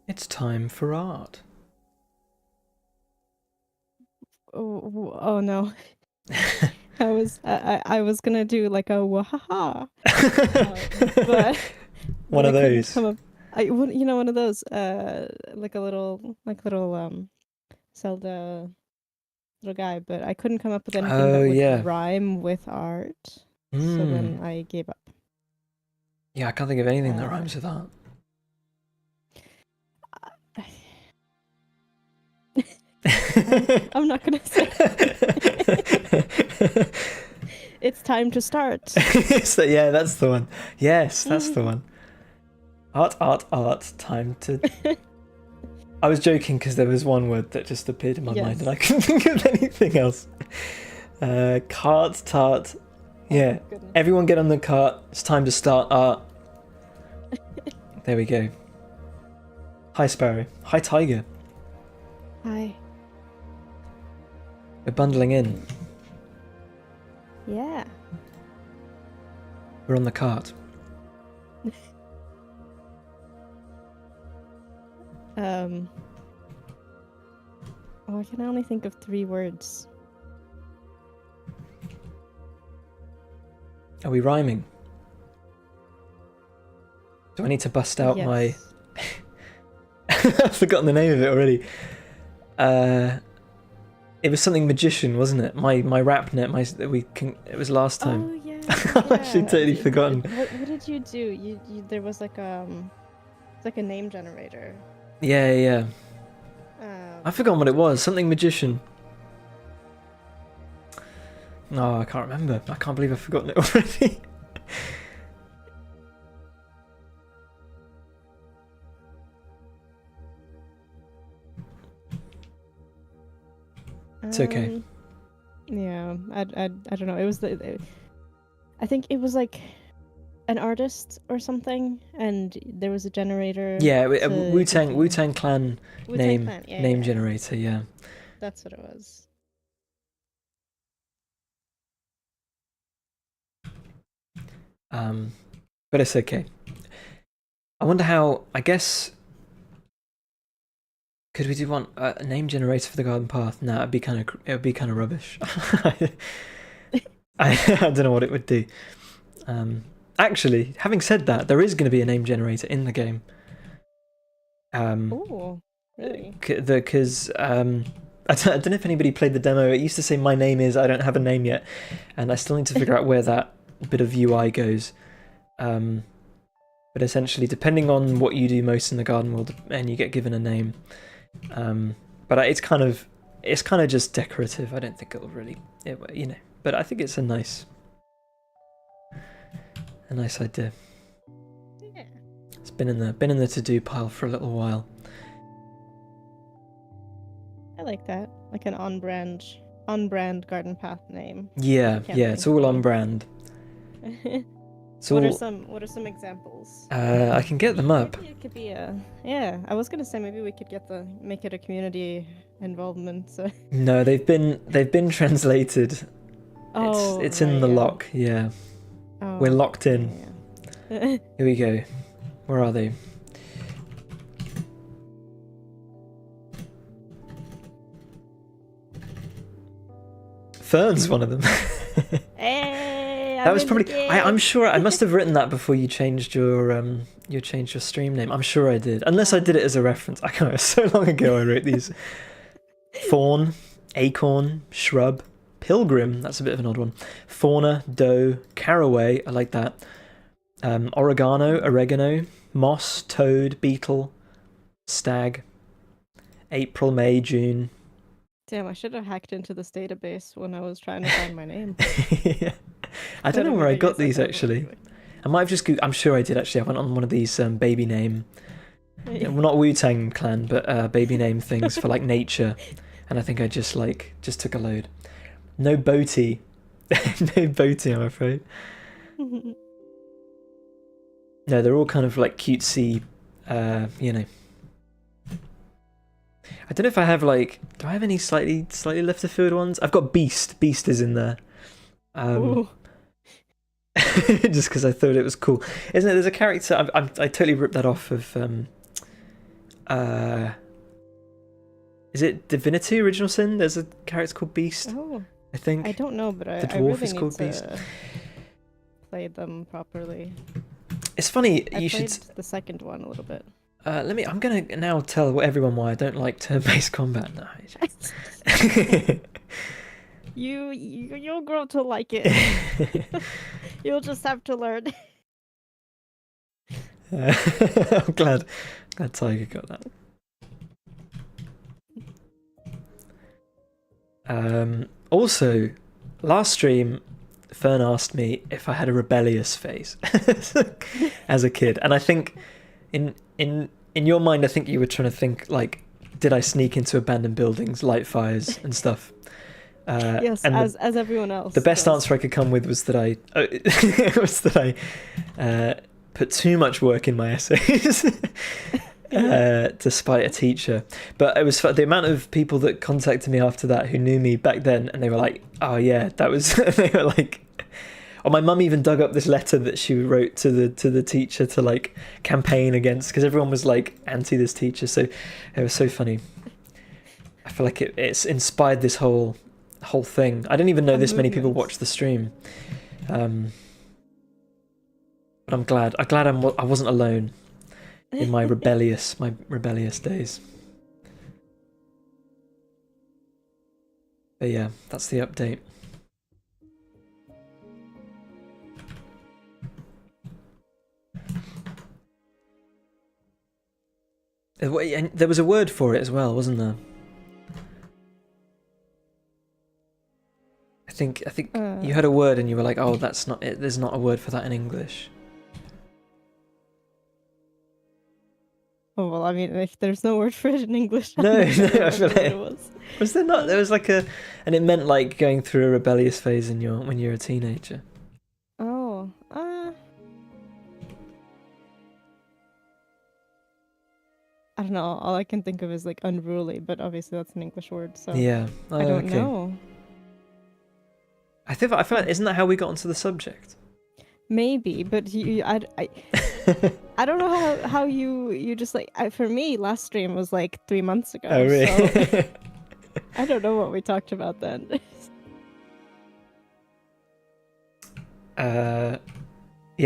It's time for art. Oh no. I was gonna do like a wahaha, but One I of couldn't those. come up. One of those like a little Zelda little guy, but I couldn't come up with anything Oh that would yeah. rhyme with art. So then I gave up. Yeah, I can't think of anything that rhymes with that. I'm not gonna say. It's time to start. So, yeah, that's the one. Yes, that's the one. Art, art, art. Time to. I was joking because there was one word that just appeared in my mind and I couldn't think of anything else. Cart, tart. Yeah. Oh, everyone get on the cart. It's time to start art. There we go. Hi, Sparrow. Hi, Tiger. Hi. We're bundling in. Yeah. We're on the cart. Oh, I can only think of 3 words. Are we rhyming? Do I need to bust out my... I've forgotten the name of it already. It was something magician, wasn't it? My rap net. It was last time. Oh yeah. I've actually totally forgotten. What did you do? You there was like it's like a name generator. Yeah. I've forgotten what it was. Something magician. No, I can't remember. I can't believe I've forgotten it already. It's okay. Yeah, I don't know. It was I think it was like an artist or something, and there was a generator. Yeah, Wu-Tang Clan name generator. Yeah, that's what it was. but it's okay. I wonder how. I guess could we do one a name generator for the garden path? No, it would be kind of rubbish. I don't know what it would do. Actually, having said that, there is going to be a name generator in the game. Oh, really? Because I don't know if anybody played the demo. It used to say my name is I don't have a name yet, and I still need to figure out where that bit of UI goes. But essentially, depending on what you do most in the garden world, and you get given a name. But it's kind of just decorative. I don't think it'll really, But I think it's a nice idea. Yeah. It's been in the to-do pile for a little while. I like that. Like an on-brand garden path name. Yeah, it's all on brand. What are some examples? I can get them up. Maybe it could be I was gonna say maybe we could make it a community involvement. So. No, they've been translated. Oh, it's in the lock. Yeah, we're locked in. Yeah. Here we go. Where are they? Fern's one of them. Hey, that was probably. I'm sure I must have written that before you changed your stream name. I'm sure I did, unless I did it as a reference. I can't remember. So long ago I wrote these. Fawn, acorn, shrub, pilgrim. That's a bit of an odd one. Fauna, doe, caraway. I like that. Oregano, moss, toad, beetle, stag. April, May, June. Damn, I should have hacked into this database when I was trying to find my name. Yeah. I don't know where I got these actually. I might have just. I'm sure I did actually. I went on one of these baby name, well, not Wu-Tang Clan, but baby name things for like nature, and I think I just took a load. No boaty, no boaty. I'm afraid. No, they're all kind of like cutesy, I don't know if I have do I have any slightly left of field ones? I've got Beast. Beast is in there. Just because I thought it was cool. Isn't it? There's a character, I totally ripped that off of, is it Divinity Original Sin? There's a character called Beast, I think. I don't know, but the dwarf really is called need Beast. to play them properly. It's funny, I you played should... the second one a little bit. I'm going to now tell everyone why I don't like turn-based combat. No, You'll grow to like it. You'll just have to learn. I'm glad Tiger got that. Also, last stream, Fern asked me if I had a rebellious phase as a kid, and I think in your mind, I think you were trying to think did I sneak into abandoned buildings, light fires, and stuff? Yes, and as everyone else. The best does. answer I could come with was that I put too much work in my essays, despite a teacher. But it was the amount of people that contacted me after that who knew me back then, and they were like, "Oh yeah, that was." They were like. Or my mum even dug up this letter that she wrote to the teacher to campaign against, because everyone was anti this teacher. So it was so funny. I feel like it's inspired this whole thing. I didn't even know this many people watched the stream. But I'm glad. I wasn't alone in my rebellious days. But yeah, that's the update. And there was a word for it as well, wasn't there? I think you had a word and you were like, "Oh, that's not it. There's not a word for that in English." Oh well, I mean, there's no word for it in English. No, I feel like it was there not? There was and it meant going through a rebellious phase when you're a teenager. Oh, I don't know. All I can think of is unruly, but obviously that's an English word, so yeah. I don't know. I feel like isn't that how we got onto the subject? Maybe, but I don't know how you just like for me last stream was like 3 months ago. Oh, really? So I don't know what we talked about then. Yeah,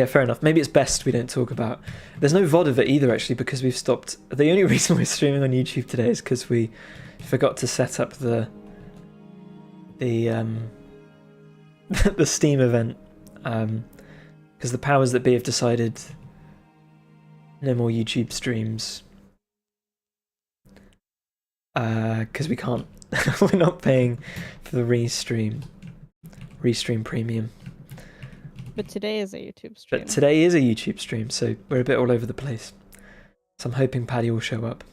fair enough. Maybe it's best we don't talk about. There's no VOD of it either, actually, because we've stopped. The only reason we're streaming on YouTube today is because we forgot to set up the the Steam event. Because the powers that be have decided no more YouTube streams. Because we can't. We're not paying for the Restream Premium. But today is a YouTube stream. But today is a YouTube stream, so we're a bit all over the place. So I'm hoping Paddy will show up.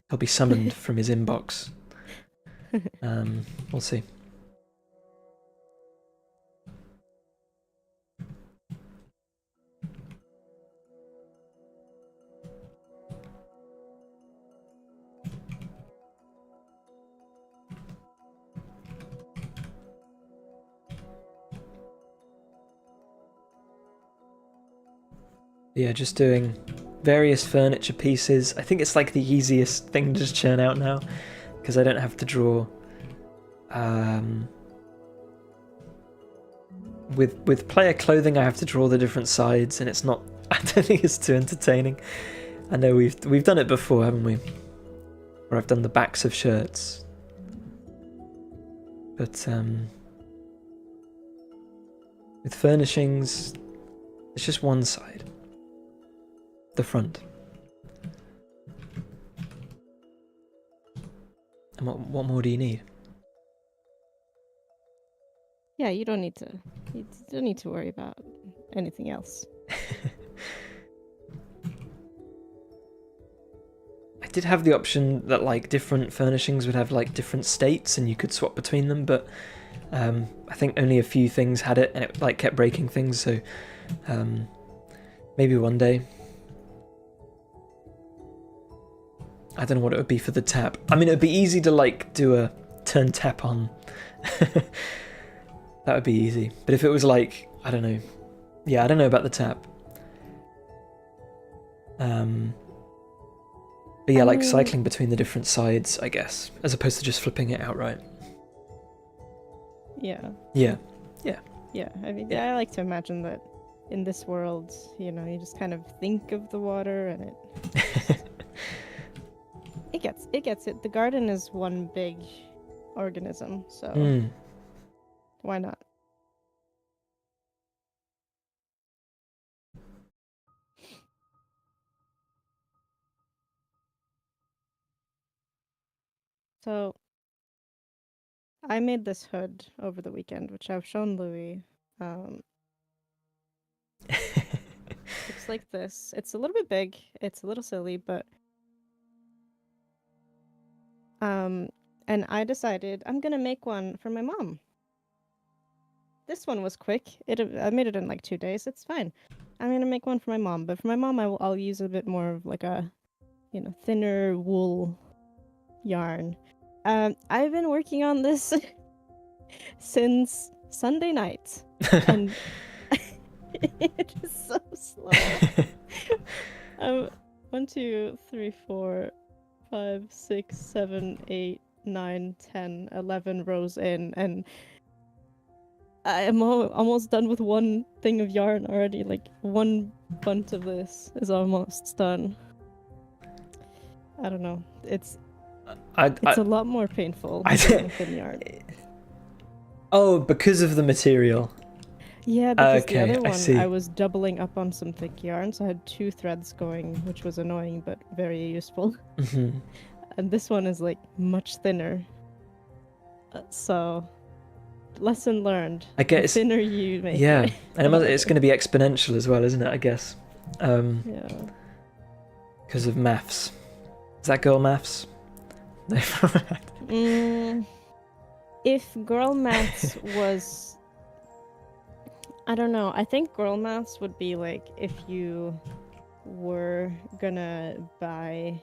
He'll be summoned from his inbox. We'll see. Yeah, just doing various furniture pieces. I think it's like the easiest thing to just churn out now, because I don't have to draw. With player clothing, I have to draw the different sides, and it's not. I don't think it's too entertaining. I know we've done it before, haven't we? Where I've done the backs of shirts, but with furnishings, it's just one side. The front. And what more do you need? Yeah, you don't need to worry about anything else. I did have the option that like different furnishings would have like different states and you could swap between them, but I think only a few things had it and it like kept breaking things, so maybe one day. I don't know what it would be for the tap. I mean, it would be easy to like do a turn tap on. That would be easy. But if it was like, I don't know. Yeah, I don't know about the tap. But yeah, like cycling between the different sides, I guess, as opposed to just flipping it outright. Yeah. Yeah. Yeah, I mean, I like to imagine that in this world, you know, you just kind of think of the water and it gets it. The garden is one big organism, so why not? So I made this hood over the weekend, which I've shown Louis. Looks like this. It's a little bit big. It's a little silly, but and I decided I'm gonna make one for my mom. This one was quick. I made it in like 2 days. It's fine. I'm gonna make one for my mom, but for my mom, I'll use a bit more of like a, you know, thinner wool yarn. I've been working on this since Sunday night, and it is so slow. 1, 2, 3, 4, 5, 6, 7, 8, 9, 10, 11 rows in, and I am almost done with one thing of yarn already. Like one bunt of this is almost done. I don't know. It's a lot more painful than thin yarn. Oh, because of the material. Yeah, because Okay, the other I see. one I was doubling up on some thick yarn, so I had 2 threads going, which was annoying but very useful. And this one is like much thinner. So, lesson learned. I guess. The thinner you make Yeah, it. and it's going to be exponential as well, isn't it? I guess. Yeah. Because of maths. Is that girl maths? If girl maths was, I don't know. I think girl maths would be like if you were gonna buy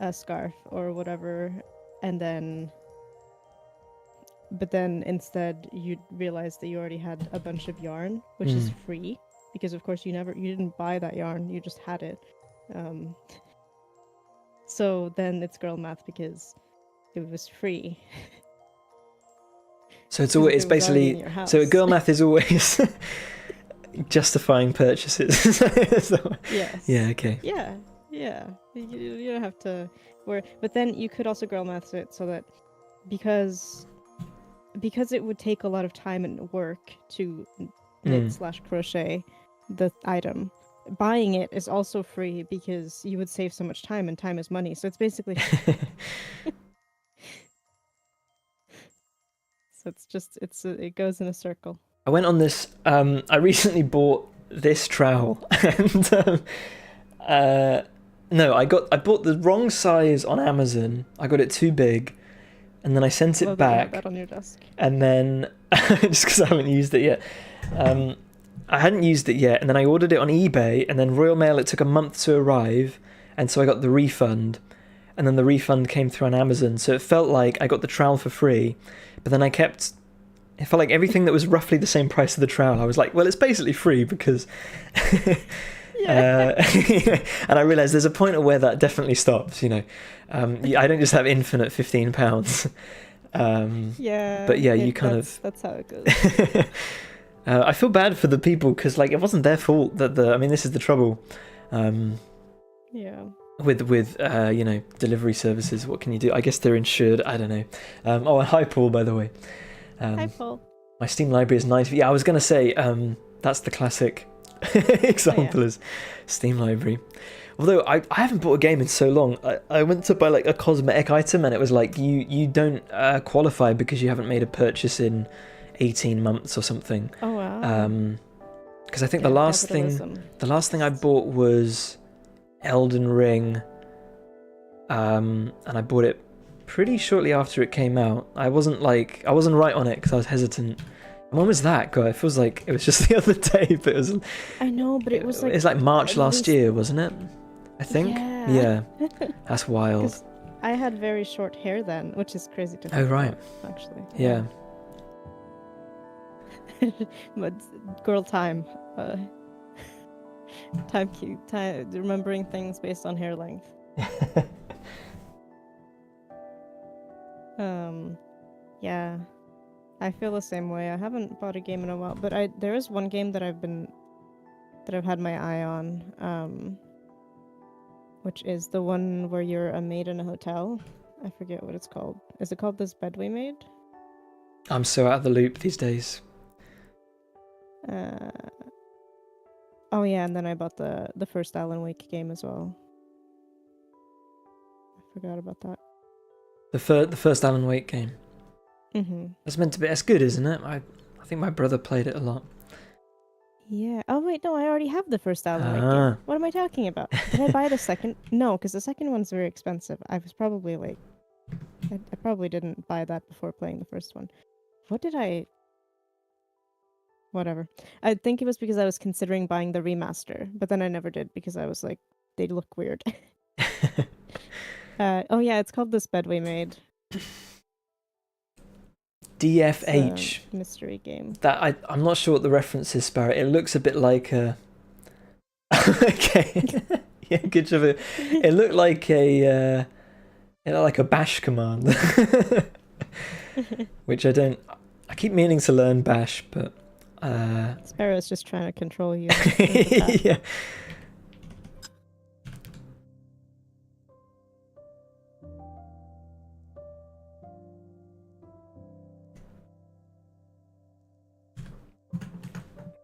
a scarf or whatever, and then but then instead you realize that you already had a bunch of yarn, which is free, because of course you didn't buy that yarn, you just had it. So then it's girl math because it was free. So it's always basically so girl math is always justifying purchases. Yes. Yeah. Okay. Yeah. You don't have to worry, but then you could also girl math it so that because it would take a lot of time and work to knit/crochet the item. Buying it is also free because you would save so much time, and time is money. So it's basically so it goes in a circle. I went on this. I recently bought this trowel, and no, I bought the wrong size on Amazon. I got it too big, and then I sent it back. That on your desk. And then just because I haven't used it yet, I hadn't used it yet, and then I ordered it on eBay, and then Royal Mail. It took a month to arrive, and so I got the refund, and then the refund came through on Amazon. So it felt like I got the trowel for free, but then it felt like everything that was roughly the same price of the trowel. I was like, well, it's basically free because. And I realised there's a point at where that definitely stops. I don't just have infinite £15. But yeah, that's how it goes. I feel bad for the people because it wasn't their fault that this is the trouble. Yeah. With delivery services, what can you do? I guess they're insured. I don't know. And hi Paul, by the way. Hi Paul. My Steam library is nice. Yeah, I was gonna say that's the classic example is Steam library. Although I haven't bought a game in so long. I went to buy a cosmetic item and it was like you don't qualify because you haven't made a purchase in 18 months or something. Oh wow. Because I think the last thing I bought was Elden Ring, and I bought it pretty shortly after it came out. I wasn't right on it because I was hesitant. And when was that? God, it feels like it was just the other day, but it was. I know, but it was it's like March last year, wasn't it? I think. Yeah. That's wild. I had very short hair then, which is crazy to think. Oh right. About, actually. Yeah. But girl time. Time remembering things based on hair length. Yeah, I feel the same way. I haven't bought a game in a while, but there is one game that I've had my eye on, which is the one where you're a maid in a hotel. I forget what it's called. Is it called This Bed We Made? I'm so out of the loop these days. Oh yeah, and then I bought the first Alan Wake game as well. I forgot about that. The first Alan Wake game. Mm-hmm. That's good, isn't it? I think my brother played it a lot. Yeah. Oh wait, no, I already have the first Alan Wake game. What am I talking about? Did I buy the second? No, because the second one's very expensive. I was probably I probably didn't buy that before playing the first one. What did I? Whatever. I think it was because I was considering buying the remaster, but then I never did because I was like, they look weird. Oh yeah, it's called This Bed We Made. DFH. Mystery game. That I'm not sure what the reference is, Sparrow. It looks a bit like a. Okay. Yeah, good job. It looked like a bash command, which I don't. I keep meaning to learn bash, but. Sparrow's just trying to control you. Yeah.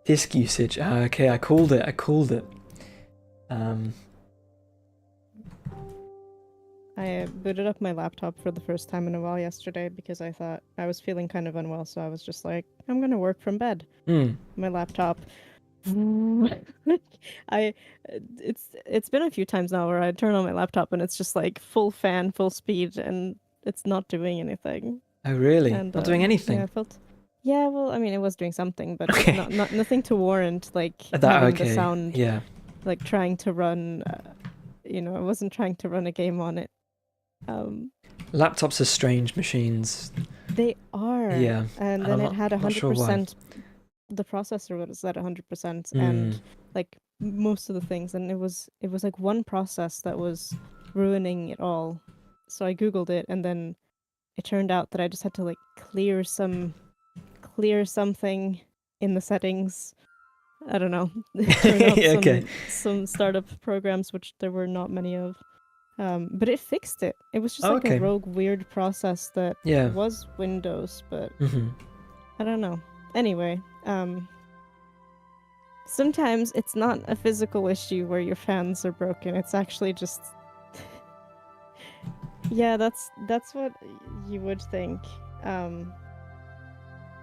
Disk usage. Okay, I called it. I booted up my laptop for the first time in a while yesterday because I thought I was feeling kind of unwell, so I was just like, I'm gonna work from bed. My laptop. It's been a few times now where I turn on my laptop and it's just like full fan, full speed, and it's not doing anything. Oh really? And, not doing anything? Yeah, well, I mean, it was doing something, but okay. nothing to warrant having the sound. Yeah. Like trying to run, I wasn't trying to run a game on it. Laptops are strange machines. They are. Yeah, And and then I'm it had not sure why. 100%. The processor was at 100%, Mm. and like most of the things, and it was like one process that was ruining it all. So I googled it, and then it turned out that I just had to like clear something in the settings. I don't know. Turn off Okay. some startup programs, which there were not many of. But it fixed it. It was just Oh, like a okay. rogue weird process that Yeah. was Windows, but Hmm. I don't know. Anyway, sometimes it's not a physical issue where your fans are broken. It's actually just yeah, that's what you would think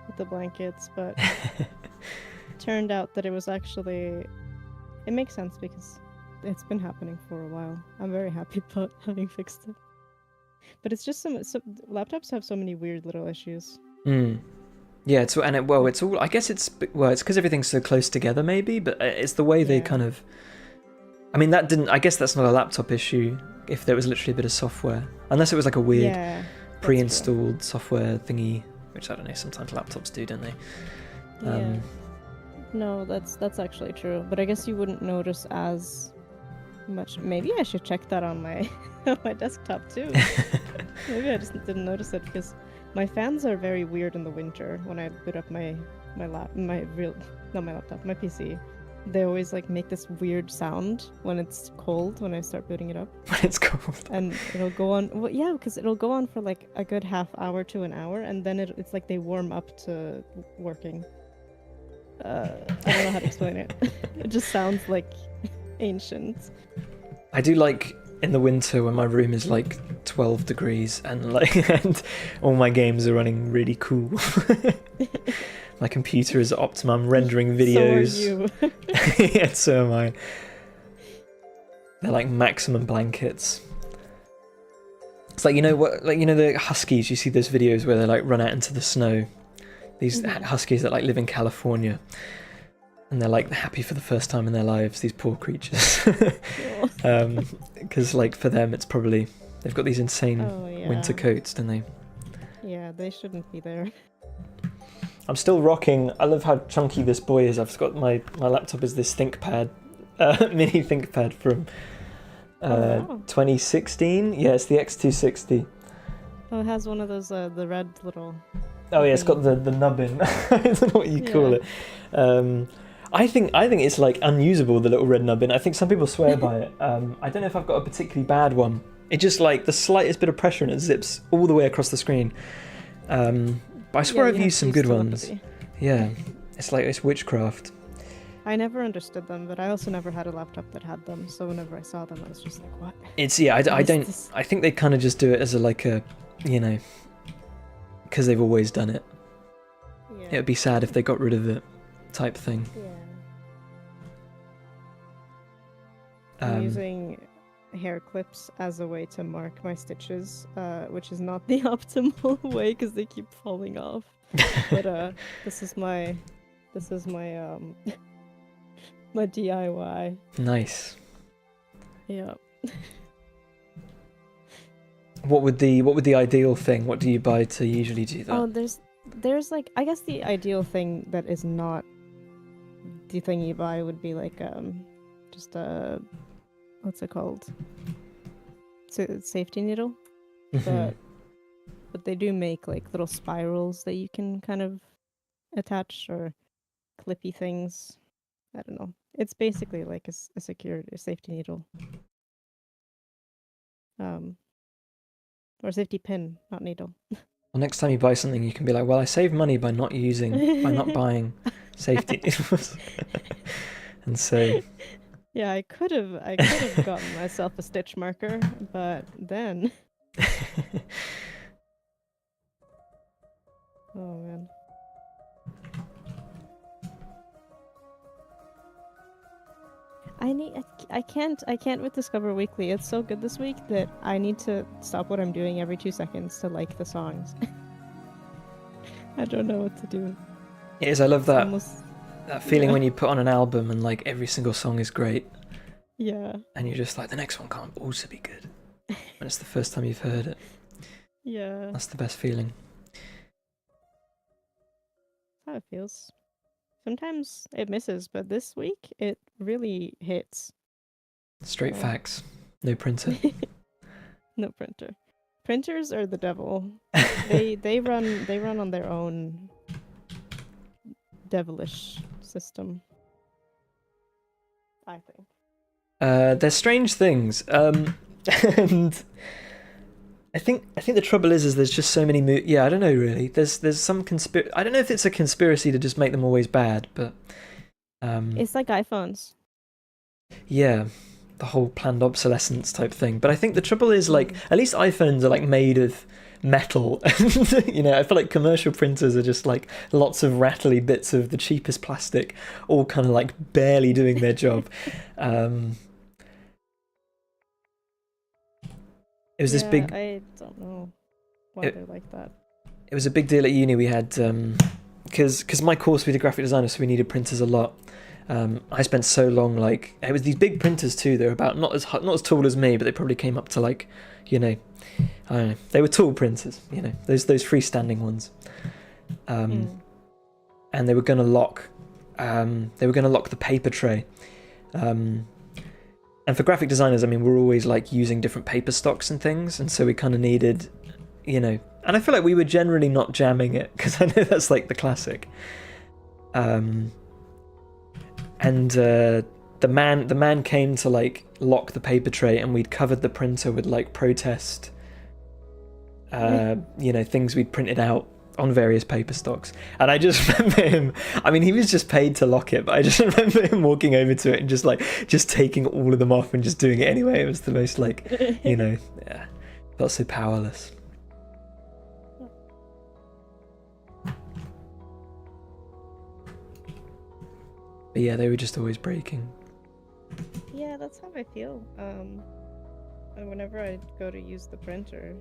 with the blankets, but turned out that it was actually it makes sense because it's been happening for a while. I'm very happy about having fixed it. But it's just some laptops have so many weird little issues. Mm. Yeah, it's all. I guess it's because everything's so close together, maybe. But it's the way they Yeah. kind of. I mean, that didn't. I guess that's not a laptop issue. If there was literally a bit of software, unless it was like a weird Yeah. That's true. pre-installed software thingy, which I don't know. Sometimes laptops do, don't they? Yeah. No, that's actually true. But I guess you wouldn't notice as much. Maybe I should check that on my on my desktop too. Maybe I just didn't notice it because my fans are very weird in the winter when I boot up my PC. They always like make this weird sound when it's cold when I start booting it up. When it's cold. And it'll go on. Well, yeah, because it'll go on for like a good half hour to an hour, and then it's like they warm up to working. I don't know how to explain it. It just sounds like ancient. I do like in the winter when my room is like 12 degrees and and all my games are running really cool. My computer is at optimum, rendering videos. So are you. Yeah, so am I. They're like maximum blankets. It's like the huskies. You see those videos where they like run out into the snow. These huskies that like live in California, and they're like happy for the first time in their lives. These poor creatures. Because like for them, it's probably they've got these insane winter coats, don't they? Yeah, they shouldn't be there. I'm still rocking. I love how chunky this boy is. I've got my laptop is this ThinkPad, mini ThinkPad from 2016. Yeah, it's the X260. Oh, it has one of those the red little. Oh yeah, it's got the nubbin. I don't know what you call it. I think it's like unusable, the little red nubbin. I think some people swear by it. I don't know if I've got a particularly bad one. It just like the slightest bit of pressure and it zips all the way across the screen. But I swear I've used some good ones. Yeah, it's witchcraft. I never understood them, but I also never had a laptop that had them. So whenever I saw them, I was just like, "What?" I don't. I think they kind of just do it as because they've always done it. Yeah. It would be sad if they got rid of it, type thing. Yeah. I'm using hair clips as a way to mark my stitches, which is not the optimal way because they keep falling off. But this is my my DIY. Nice. Yeah. What would the ideal thing? What do you buy to usually do that? Oh, there's like I guess the ideal thing that is not the thing you buy would be like just a what's it called? It's a safety needle. But they do make like little spirals that you can kind of attach or clippy things. I don't know. It's basically like a safety needle. Or safety pin, not needle. Well, next time you buy something, you can be like, "Well, I saved money by not buying safety needles." And so. Yeah, I could have gotten myself a stitch marker, but then. Oh man. I can't with Discover Weekly. It's so good this week that I need to stop what I'm doing every 2 seconds to like the songs. I don't know what to do. It is. I love that that feeling when you put on an album and like every single song is great. Yeah. And you're just like, the next one can't also be good. When it's the first time you've heard it. Yeah. That's the best feeling. how it feels. Sometimes it misses, but this week it really hits. Straight So. facts. No printer. No printer. Printers are the devil. They run on their own devilish system, I think. They're strange things. And I think the trouble is there's just so many I don't know really. There's some I don't know if it's a conspiracy to just make them always bad, but It's like iPhones. yeah, the whole planned obsolescence type thing. But I think the trouble is like at least iPhones are like made of metal. You know, I feel like commercial printers are just like lots of rattly bits of the cheapest plastic, all kind of like barely doing their job. It was this big. I don't know why they're like that. It was a big deal at uni. We had because my course we did graphic designer, so we needed printers a lot. I spent so long like it was these big printers too. They were about not as tall as me, but they probably came up to like, you know, I don't know. They were tall printers, you know, those freestanding ones. And they were gonna lock. They were gonna lock the paper tray. And for graphic designers, I mean, we're always like using different paper stocks and things, and so we kind of needed, you know, and I feel like we were generally not jamming it because I know that's like the classic. And the man came to like lock the paper tray, and we'd covered the printer with like protest, you know, things we'd printed out on various paper stocks. And I just remember him, I mean, he was just paid to lock it, but I just remember him walking over to it and just taking all of them off and just doing it anyway. It was the most like, you know, yeah, felt so powerless. But yeah, they were just always breaking. Yeah, that's how I feel. And whenever I go to use the printer,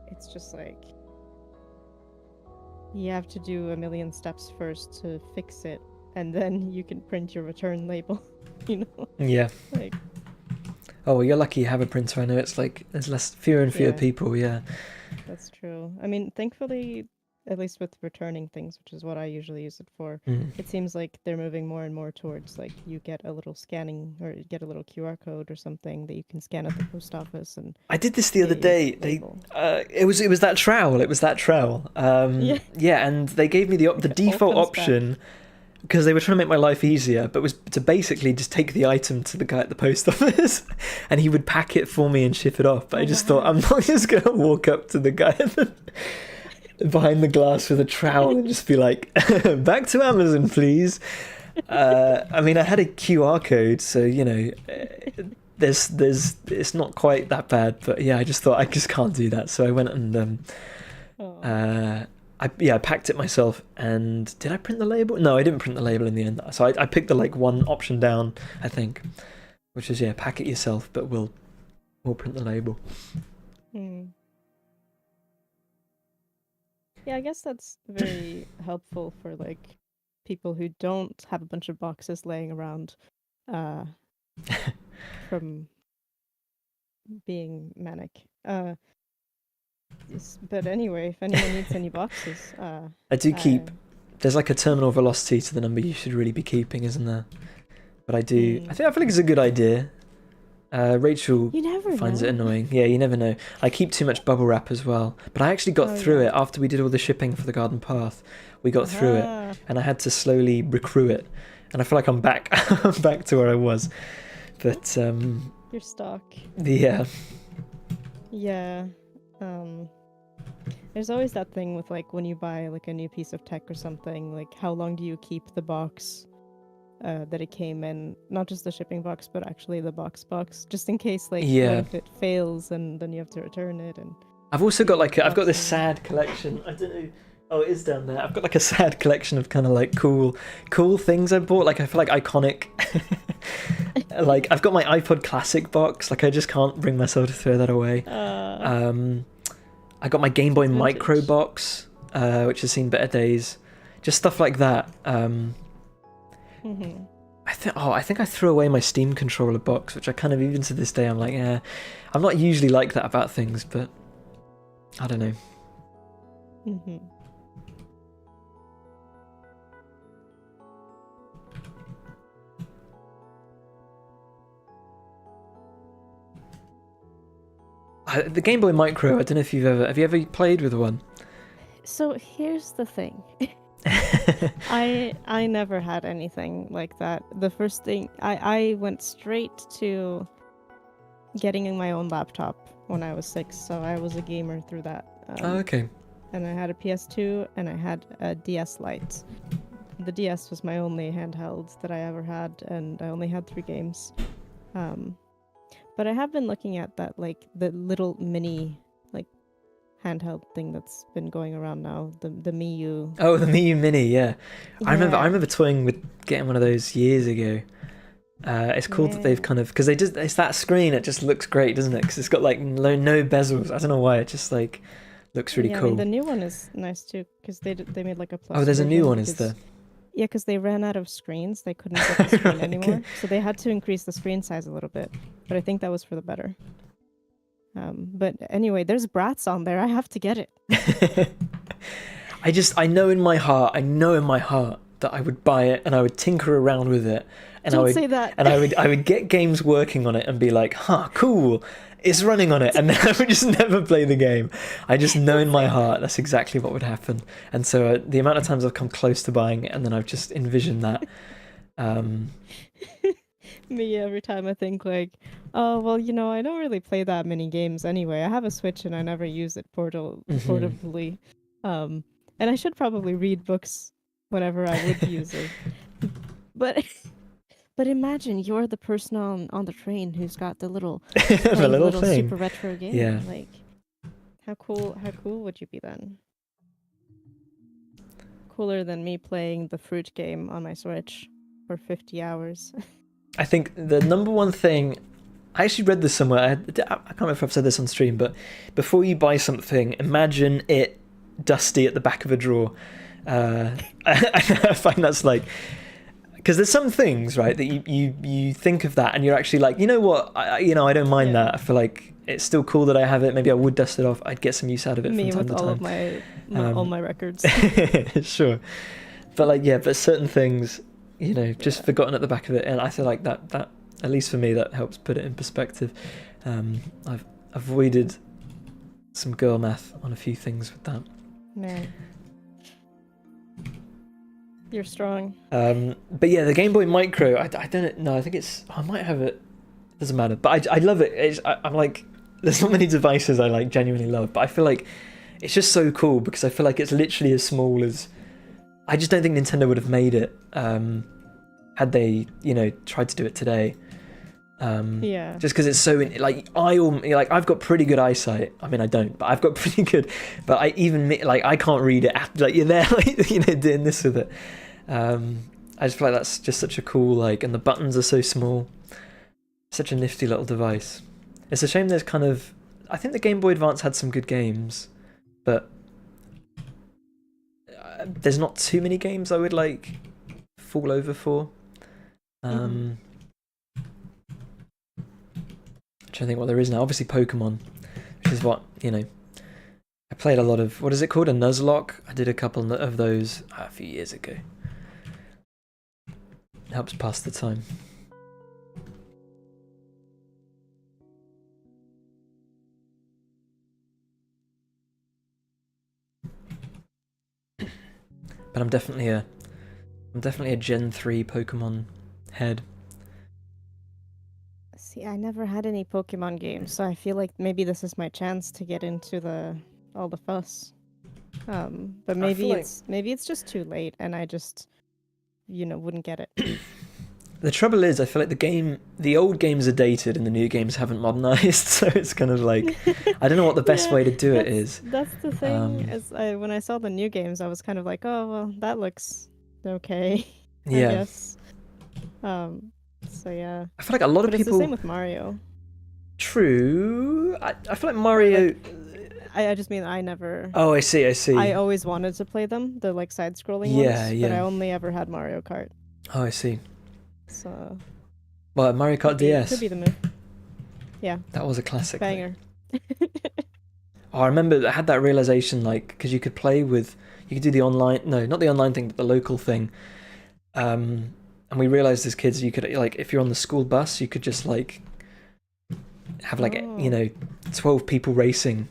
it's just like you have to do a million steps first to fix it, and then you can print your return label, you know? Yeah. Like, oh, well, you're lucky you have a printer. I know it's like there's fewer and fewer people, yeah. That's true. I mean, thankfully, at least with returning things, which is what I usually use it for, it seems like they're moving more and more towards like you get a little scanning or you get a little QR code or something that you can scan at the post office. And I did this the other day. It was that trowel. It was that trowel. Yeah, and they gave me the default option because they were trying to make my life easier, but was to basically just take the item to the guy at the post office, and he would pack it for me and ship it off. But I just thought I'm not just gonna walk up to the guy behind the glass with a trowel and just be like, back to Amazon, please. I mean, I had a QR code, so, you know, there's it's not quite that bad, but yeah, I just thought I just can't do that. So I went and I packed it myself. And did I print the label? No, I didn't print the label in the end. So I picked the like one option down, I think, which is pack it yourself, but we'll print the label. Yeah, I guess that's very helpful for like people who don't have a bunch of boxes laying around from being manic. But anyway, if anyone needs any boxes, I do keep. There's like a terminal velocity to the number you should really be keeping, isn't there? But I do. I feel like it's a good idea. Rachel finds it annoying. Yeah, you never know. I keep too much bubble wrap as well. But I actually got through it after we did all the shipping for the garden path. We got through it, and I had to slowly recruit it. And I feel like I'm back, back to where I was. But you're stuck. Yeah. Yeah. There's always that thing with like when you buy like a new piece of tech or something. Like, how long do you keep the box? That it came in, not just the shipping box, but actually the box, just in case, like, what if it fails and then you have to return it. And I've also got like I've got this sad collection. I don't know. Oh, it is down there. I've got like a sad collection of kind of like cool things I bought. Like I feel like iconic. Like I've got my iPod Classic box. Like I just can't bring myself to throw that away. I got my Game Boy Micro box, which has seen better days. Just stuff like that. I think I threw away my Steam controller box, which I kind of, even to this day, I'm like, I'm not usually like that about things, but I don't know. The Game Boy Micro. I don't know if have you ever played with one? So here's the thing. I never had anything like that. The first thing I went straight to getting my own laptop when I was 6, so I was a gamer through that. Oh, okay. And I had a PS2 and I had a DS Lite. The DS was my only handheld that I ever had, and I only had 3 games. But I have been looking at that, like the little mini, like handheld thing that's been going around now, the Mii. Oh, the Mii Mini, yeah. I Yeah. remember toying with getting one of those years ago. It's cool that they've kind of, because it's that screen. It just looks great, doesn't it? Because it's got like no bezels. I don't know why. It just like looks really cool. I mean, the new one is nice too, because they made like a plus. Oh, there's a new one, is because- there? Yeah, because they ran out of screens. They couldn't get the screen Right, anymore. okay. So they had to increase the screen size a little bit. But I think that was for the better. But anyway, there's Bratz on there. I have to get it. I know in my heart that I would buy it and I would tinker around with it. And Don't I would say that. and I would get games working on it and be like, huh, cool, it's running on it, and then I would just never play the game. I just know in my heart that's exactly what would happen. And so the amount of times I've come close to buying it and then I've just envisioned that. Me, every time I think like, oh, well, I don't really play that many games anyway. I have a Switch and I never use it portably. And I should probably read books whenever I would use it. But imagine you're the person on the train who's got the little the little thing. super retro game. Yeah. Like, how cool would you be then? Cooler than me playing the fruit game on my Switch for 50 hours. I think the number one thing, I actually read this somewhere. I can't remember if I've said this on stream, but before you buy something, imagine it dusty at the back of a drawer. I find that's like, because there's some things, right, that you think of that and you're actually like, you know what, I don't mind that. I feel like it's still cool that I have it. Maybe I would dust it off. I'd get some use out of it Me from time with to all time. of all my records. Sure. But but certain things, just forgotten at the back of it. And I feel like that at least for me, that helps put it in perspective. I've avoided some girl math on a few things with that. Man. You're strong. But yeah, the Game Boy Micro, I don't know. I think I might have it. Doesn't matter. But I love it. I'm like, there's not many devices I like genuinely love, but I feel like it's just so cool because I feel like it's literally as small as. I just don't think Nintendo would have made it had they, tried to do it today. Yeah. Just because it's so I've got pretty good eyesight. I mean, I don't, but I've got pretty good. But I can't read it. Like you're there, doing this with it. I just feel like that's just such a cool and the buttons are so small. Such a nifty little device. It's a shame there's I think the Game Boy Advance had some good games, but there's not too many games I would fall over for. I'm trying to think what there is now. Obviously Pokemon, which is what, I played a lot of, what is it called? A Nuzlocke? I did a couple of those a few years ago. Helps pass the time. But I'm definitely a Gen 3 Pokemon head. See, I never had any Pokemon games, so I feel like maybe this is my chance to get into all the fuss. But maybe it's just too late, and I just, wouldn't get it. The trouble is, I feel like the old games are dated and the new games haven't modernized, so it's kind of like, I don't know what the best way to do it is. That's the thing. When I saw the new games, I was kind of like, oh well, that looks okay. Yeah. I guess. So yeah. I feel like a lot of But people. It's the same with Mario. True. I feel like Mario. I just mean I never. Oh, I see. I always wanted to play them, the side-scrolling ones. But I only ever had Mario Kart. Oh, I see. So. Well, Mario Kart DS. Could be the move. Yeah. That was a classic. Banger. I remember I had that realization, because you could do the online, no, not the online thing, but the local thing. And we realized as kids, you could, if you're on the school bus, you could just have 12 people racing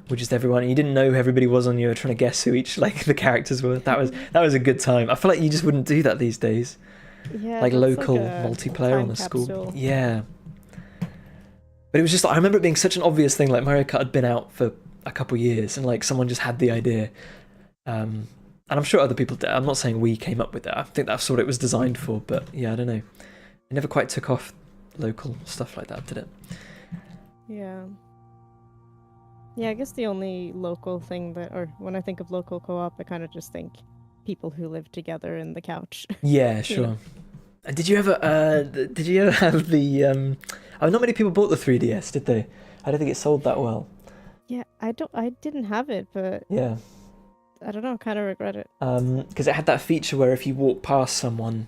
with just everyone, and you didn't know who everybody was on. You were trying to guess who each the characters were. That was a good time. I feel like you just wouldn't do that these days. Yeah, Like that's local like a multiplayer on time a school. capsule. Yeah. But it was just like, I remember it being such an obvious thing. Like Mario Kart had been out for a couple years, and like someone just had the idea. And I'm sure other people did. I'm not saying we came up with it. I think that's what it was designed for. But yeah, I don't know. It never quite took off local stuff like that, did it? Yeah. Yeah, I guess the only local thing or when I think of local co-op, I kind of just think people who live together in the couch. Yeah, sure. And did you ever have the not many people bought the 3DS, did they? I don't think it sold that well. Yeah, I didn't have it, but yeah, I don't know, kind of regret it. Because it had that feature where if you walk past someone,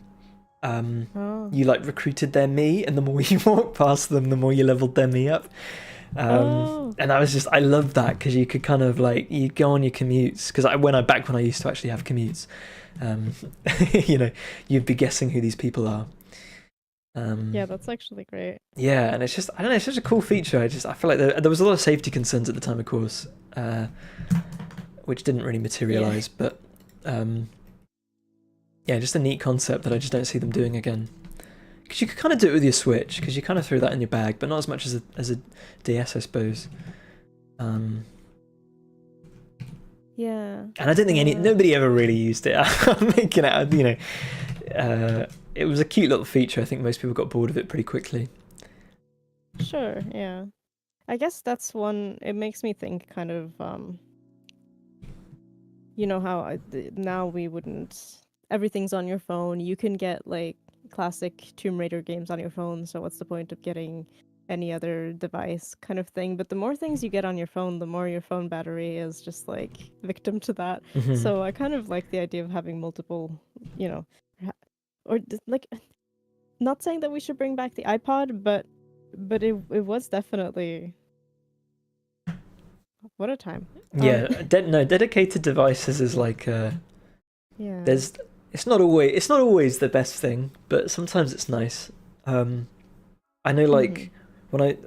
you like recruited their me, and the more you walk past them, the more you leveled their me up. And I loved that, because you could kind of like, you go on your commutes, because when I used to actually have commutes, you'd be guessing who these people are. Yeah, that's actually great. Yeah, and it's just, I don't know, it's such a cool feature. I feel like there was a lot of safety concerns at the time, of course, which didn't really materialize, but just a neat concept that I just don't see them doing again. Because you could kind of do it with your Switch, because you kind of throw that in your bag, but not as much as a DS, I suppose. Yeah. And I don't think nobody ever really used it. I'm making it, it was a cute little feature. I think most people got bored of it pretty quickly. Sure, yeah. I guess that's one, it makes me think kind of, how now we wouldn't, everything's on your phone. You can get like classic Tomb Raider games on your phone, so what's the point of getting any other device kind of thing? But the more things you get on your phone, the more your phone battery is just like victim to that. Mm-hmm. So I kind of like the idea of having multiple, or like, not saying that we should bring back the iPod, but it was definitely, what a time. Yeah, dedicated devices is like yeah. It's not always the best thing, but sometimes it's nice. I know, like when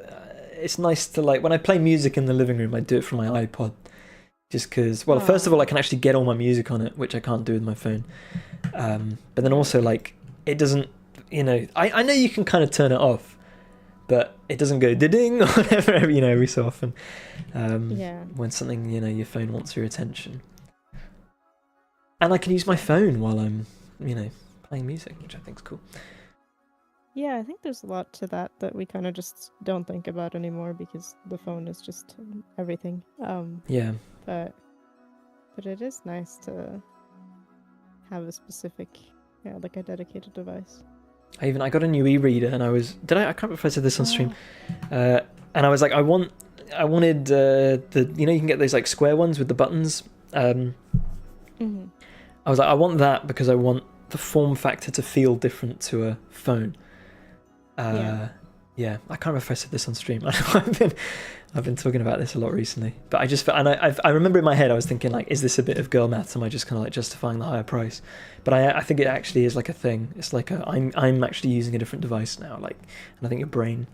it's nice to, like, when I play music in the living room, I do it from my iPod, just because. Well, first of all, I can actually get all my music on it, which I can't do with my phone. But then also, like, it doesn't. I know you can kind of turn it off, but it doesn't go ding or whatever. Every so often. When something your phone wants your attention. And I can use my phone while I'm, playing music, which I think is cool. Yeah, I think there's a lot to that we kind of just don't think about anymore, because the phone is just everything. Yeah. But it is nice to have a specific, like a dedicated device. I got a new e-reader, and I can't remember if I said this on stream. And I was like, I wanted the, you can get those like square ones with the buttons. I was like, I want that because I want the form factor to feel different to a phone. I can't remember if I said this on stream. I've been talking about this a lot recently, but I remember in my head I was thinking, like, is this a bit of girl maths? Am I just kind of like justifying the higher price? But I think it actually is like a thing. It's like I'm actually using a different device now, like, and I think your brain,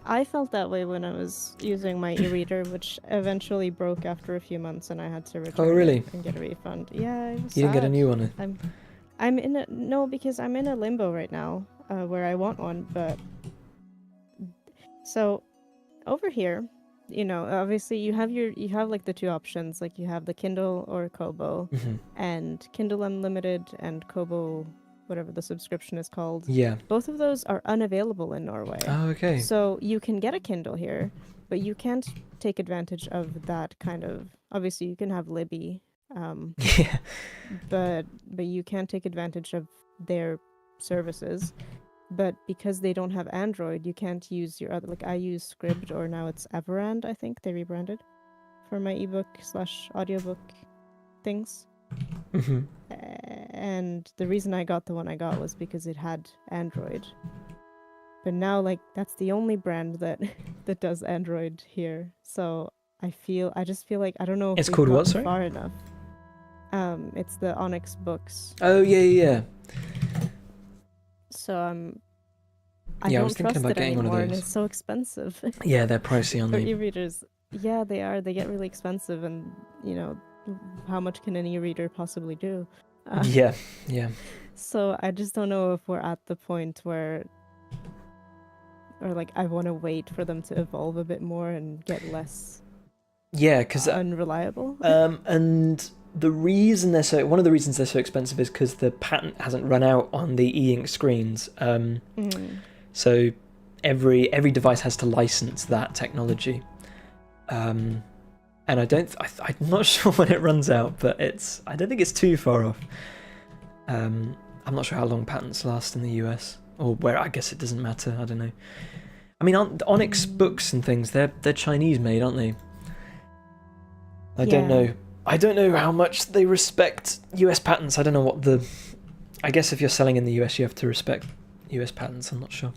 I felt that way when I was using my e-reader, which eventually broke after a few months, and I had to return it and get a refund. Yeah, it was You didn't get a new one? because I'm in a limbo right now, where I want one, but so over here, obviously you have like the two options, like you have the Kindle or Kobo, and Kindle Unlimited and Kobo, whatever the subscription is called. Yeah. Both of those are unavailable in Norway. Oh, okay. So you can get a Kindle here, but you can't take advantage of that kind of. Obviously, you can have Libby, yeah. but you can't take advantage of their services. But because they don't have Android, you can't use your other. Like, I use Scribd, or now it's Everand. I think they rebranded for my ebook/audiobook things. And the reason I got the one I got was because it had Android. But now, like, that's the only brand that does Android here. So I just feel like, I don't know if it's called what, sorry? Far enough. It's the Onyx Books. Oh yeah. So I Yeah, I don't was thinking trust about it getting one of anymore, and those. it's so expensive. Yeah, they're pricey, aren't Or they? e-readers. Yeah, they are. They get really expensive, and you know, how much can an e-reader possibly do? Uh, Yeah, yeah. so I just don't know if we're at the point where, or like, I want to wait for them to evolve a bit more and get less Yeah, because unreliable. and one of the reasons they're so expensive is because the patent hasn't run out on the e-ink screens. Mm. So every device has to license that technology. And I'm not sure when it runs out, but I don't think it's too far off. I'm not sure how long patents last in the US, or where. I guess it doesn't matter. I don't know. I mean, Onyx books and things, they're Chinese made, aren't they? I don't Yeah. know. I don't know how much they respect US patents. I don't know what the. I guess if you're selling in the US, you have to respect US patents. I'm not sure.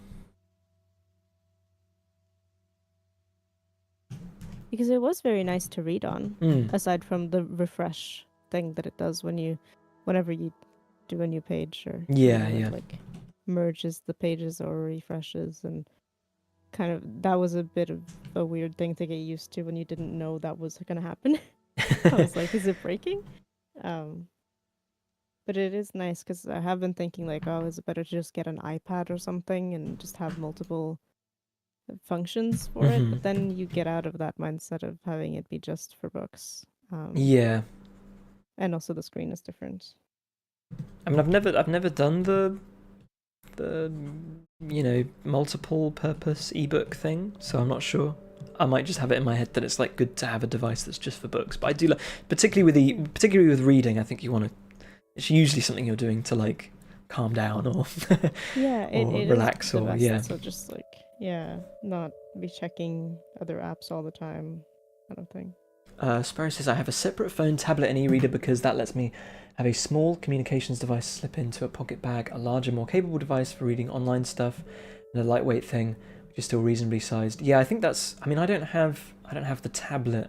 Because it was very nice to read on, aside from the refresh thing that it does whenever you do a new page, or Yeah, it yeah. like merges the pages or refreshes, and kind of that was a bit of a weird thing to get used to when you didn't know that was gonna happen. I was like, is it breaking? Um, but it is nice because I have been thinking like, oh, is it better to just get an iPad or something and just have multiple functions for it? But then you get out of that mindset of having it be just for books. Yeah. And also the screen is different. I mean, I've never done the multiple purpose ebook thing, so I'm not sure. I might just have it in my head that it's like good to have a device that's just for books. But I do like, particularly with reading, I think you want to. It's usually something you're doing to like calm down or Yeah, or it relax is the or best. yeah. So just like, yeah, not be checking other apps all the time, kind of thing. Sparrow says I have a separate phone, tablet, and e-reader because that lets me have a small communications device slip into a pocket bag, a larger, more capable device for reading online stuff, and a lightweight thing which is still reasonably sized. Yeah, I think that's. I mean, I don't have the tablet.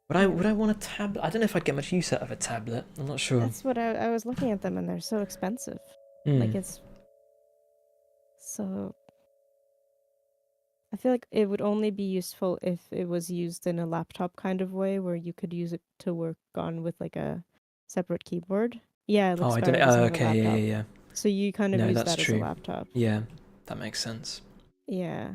Would I want a tablet? I don't know if I'd get much use out of a tablet. I'm not sure. That's what I was looking at them, and they're so expensive. Like it's so. I feel like it would only be useful if it was used in a laptop kind of way, where you could use it to work on with like a separate keyboard. Yeah, like Oh, I don't. Sparrow doesn't have a Okay, yeah, laptop, yeah, yeah. so you kind of No, use that's that as a true. laptop. Yeah, that makes sense. Yeah.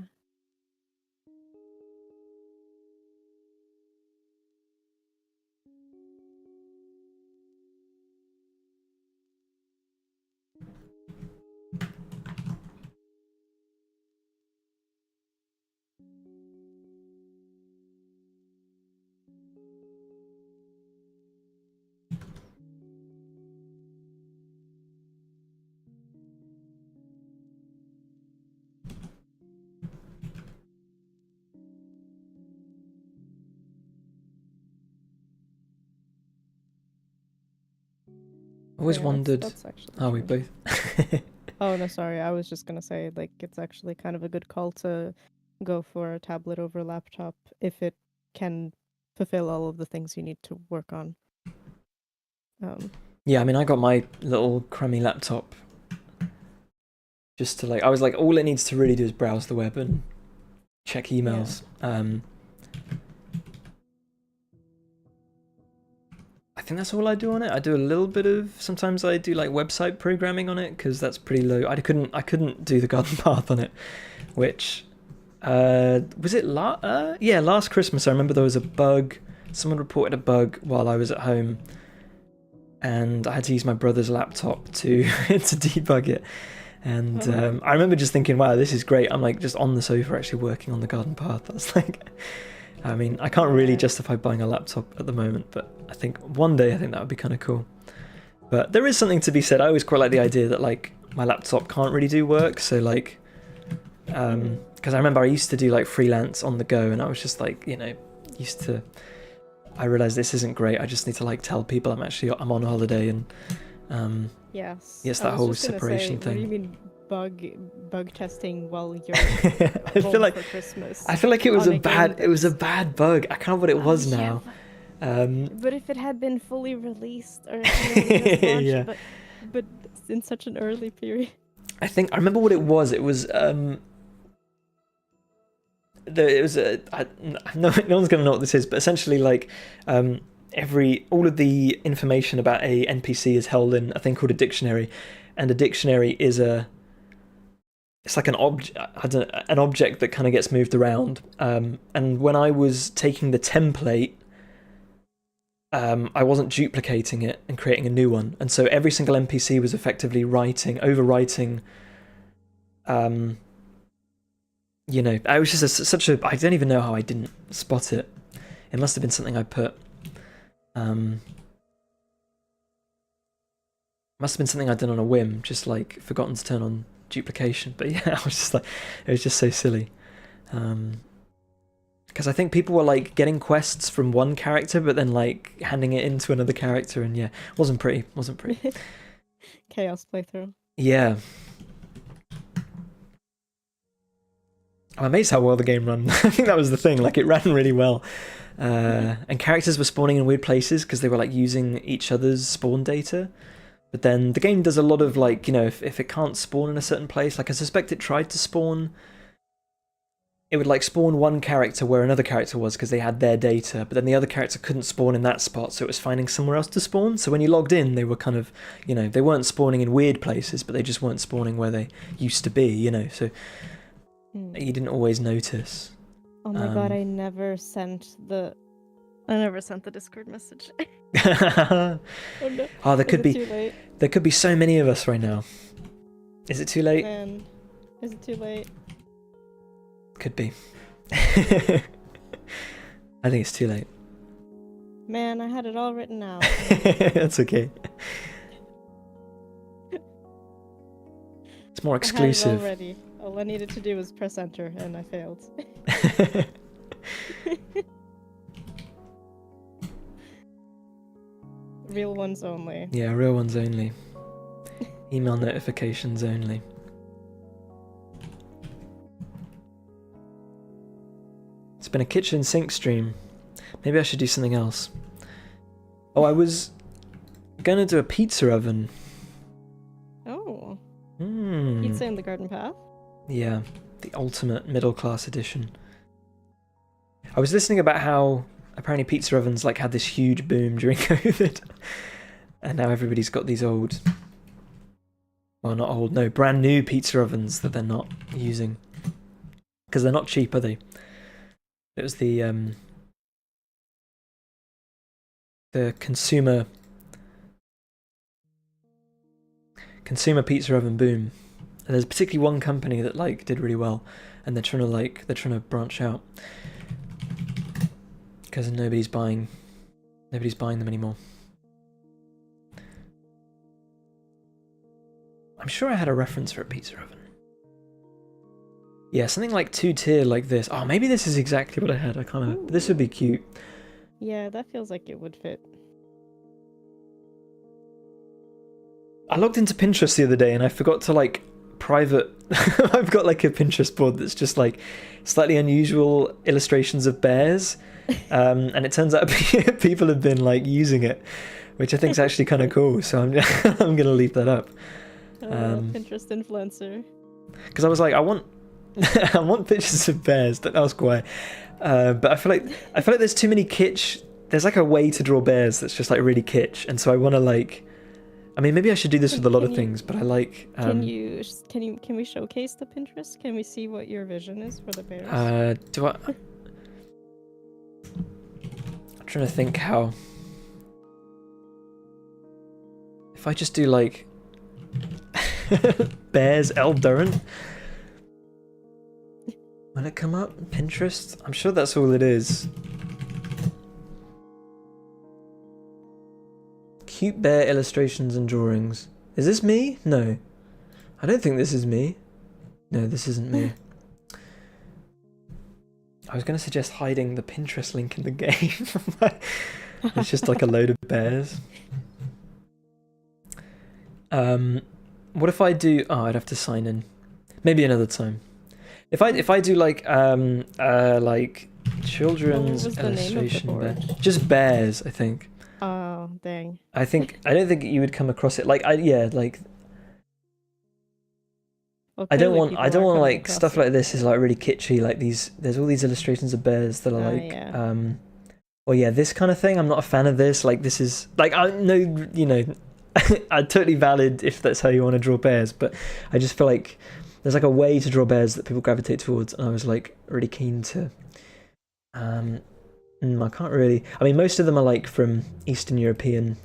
Always Yeah, wondered. that's actually Oh, we true. both. Oh no, sorry. I was just gonna say like it's actually kind of a good call to go for a tablet over a laptop if it can fulfill all of the things you need to work on. Yeah, I mean, I got my little crummy laptop just to like. I was like, all it needs to really do is browse the web and check emails. Yeah. I think that's all I do on it. I do a little bit of. Sometimes I do like website programming on it because that's pretty low. I couldn't do the garden path on it, which was it last Christmas. I remember there was a bug. Someone reported a bug while I was at home, and I had to use my brother's laptop to to debug it. And I remember just thinking, wow, this is great. I'm like just on the sofa actually working on the garden path. That's like, I mean, I can't really justify buying a laptop at the moment, but I think one day I think that would be kind of cool. But there is something to be said. I always quite like the idea that like my laptop can't really do work. So like, because I remember I used to do like freelance on the go, and I was just like, I realized this isn't great. I just need to like tell people I'm on holiday, and yes, that whole separation thing. What do you mean bug testing while you're I home feel like for Christmas? I feel like it was a bad bug. I can't remember what it was now. But if it had been fully released or just launched, yeah. but in such an early period. I remember what it was. It was no one's gonna know what this is, but essentially like all of the information about a NPC is held in a thing called a dictionary, and a dictionary is it's like an object that kind of gets moved around. And when I was taking the template, I wasn't duplicating it and creating a new one, and so every single NPC was effectively overwriting. I was just such a. I don't even know how I didn't spot it. It must have been something I put. Must have been something I'd done on a whim, just like forgotten to turn on duplication. But yeah, I was just like, it was just so silly. Because I think people were like getting quests from one character, but then like handing it into another character, and yeah, wasn't pretty. Chaos playthrough. Yeah. I'm amazed how well the game ran. I think that was the thing. Like, it ran really well. And characters were spawning in weird places because they were like using each other's spawn data. But then the game does a lot of like, if it can't spawn in a certain place, like I suspect it tried to spawn. It would like spawn one character where another character was because they had their data, but then the other character couldn't spawn in that spot, so it was finding somewhere else to spawn. So when you logged in, they were kind of, they weren't spawning in weird places, but they just weren't spawning where they used to be, so you didn't always notice. Oh my god, I never sent the Discord message. Oh no. Oh, There could be so many of us right now. Is it too late? Man, is it too late? Could be. I think it's too late. Man, I had it all written out. That's okay. It's more exclusive. I had it already. All I needed to do was press enter, and I failed. Real ones only. Yeah, real ones only. Email notifications only. It's been a kitchen sink stream. Maybe I should do something else. Oh, I was gonna do a pizza oven. Oh. Pizza in the garden path? Yeah, the ultimate middle class edition. I was listening about how apparently pizza ovens like had this huge boom during COVID, and now everybody's got these old, well, not old, no, brand new pizza ovens that they're not using because they're not cheap, are they? It was the consumer pizza oven boom. And there's particularly one company that like did really well, and they're trying to branch out because nobody's buying them anymore. I'm sure I had a reference for a pizza oven. Yeah, something like 2-tier like this. Oh, maybe this is exactly what I had. I can't remember. This would be cute. Yeah, that feels like it would fit. I logged into Pinterest the other day and I forgot to like private. I've got like a Pinterest board that's just like slightly unusual illustrations of bears, and it turns out people have been like using it, which I think is actually kind of cool. So I'm gonna leave that up. Pinterest influencer. Because I was like, I want pictures of bears. Don't ask why. But I feel like there's too many kitsch. There's like a way to draw bears that's just like really kitsch, and so I want to like. I mean, maybe I should do this with a lot of things, but I like. Can we showcase the Pinterest? Can we see what your vision is for the bears? I'm trying to think how. If I just do like bears Elduran, will it come up? Pinterest? I'm sure that's all it is. Cute bear illustrations and drawings. Is this me? No. I don't think this is me. No, this isn't me. I was going to suggest hiding the Pinterest link in the game. It's just like a load of bears. What if I do... Oh, I'd have to sign in. Maybe another time. If I do like children's illustration bear. Just bears, I think. Oh, dang. I don't think you would come across it. Like, Well, I don't clearly want people I don't are want coming like across stuff it. like this is like really kitschy. Like there's all these illustrations of bears that are like, yeah. well, yeah, this kind of thing. I'm not a fan of this. Like this is like I know I totally valid if that's how you want to draw bears, but I just feel like there's like a way to draw bears that people gravitate towards, and I was like really keen to. I can't really. I mean, most of them are like from Eastern European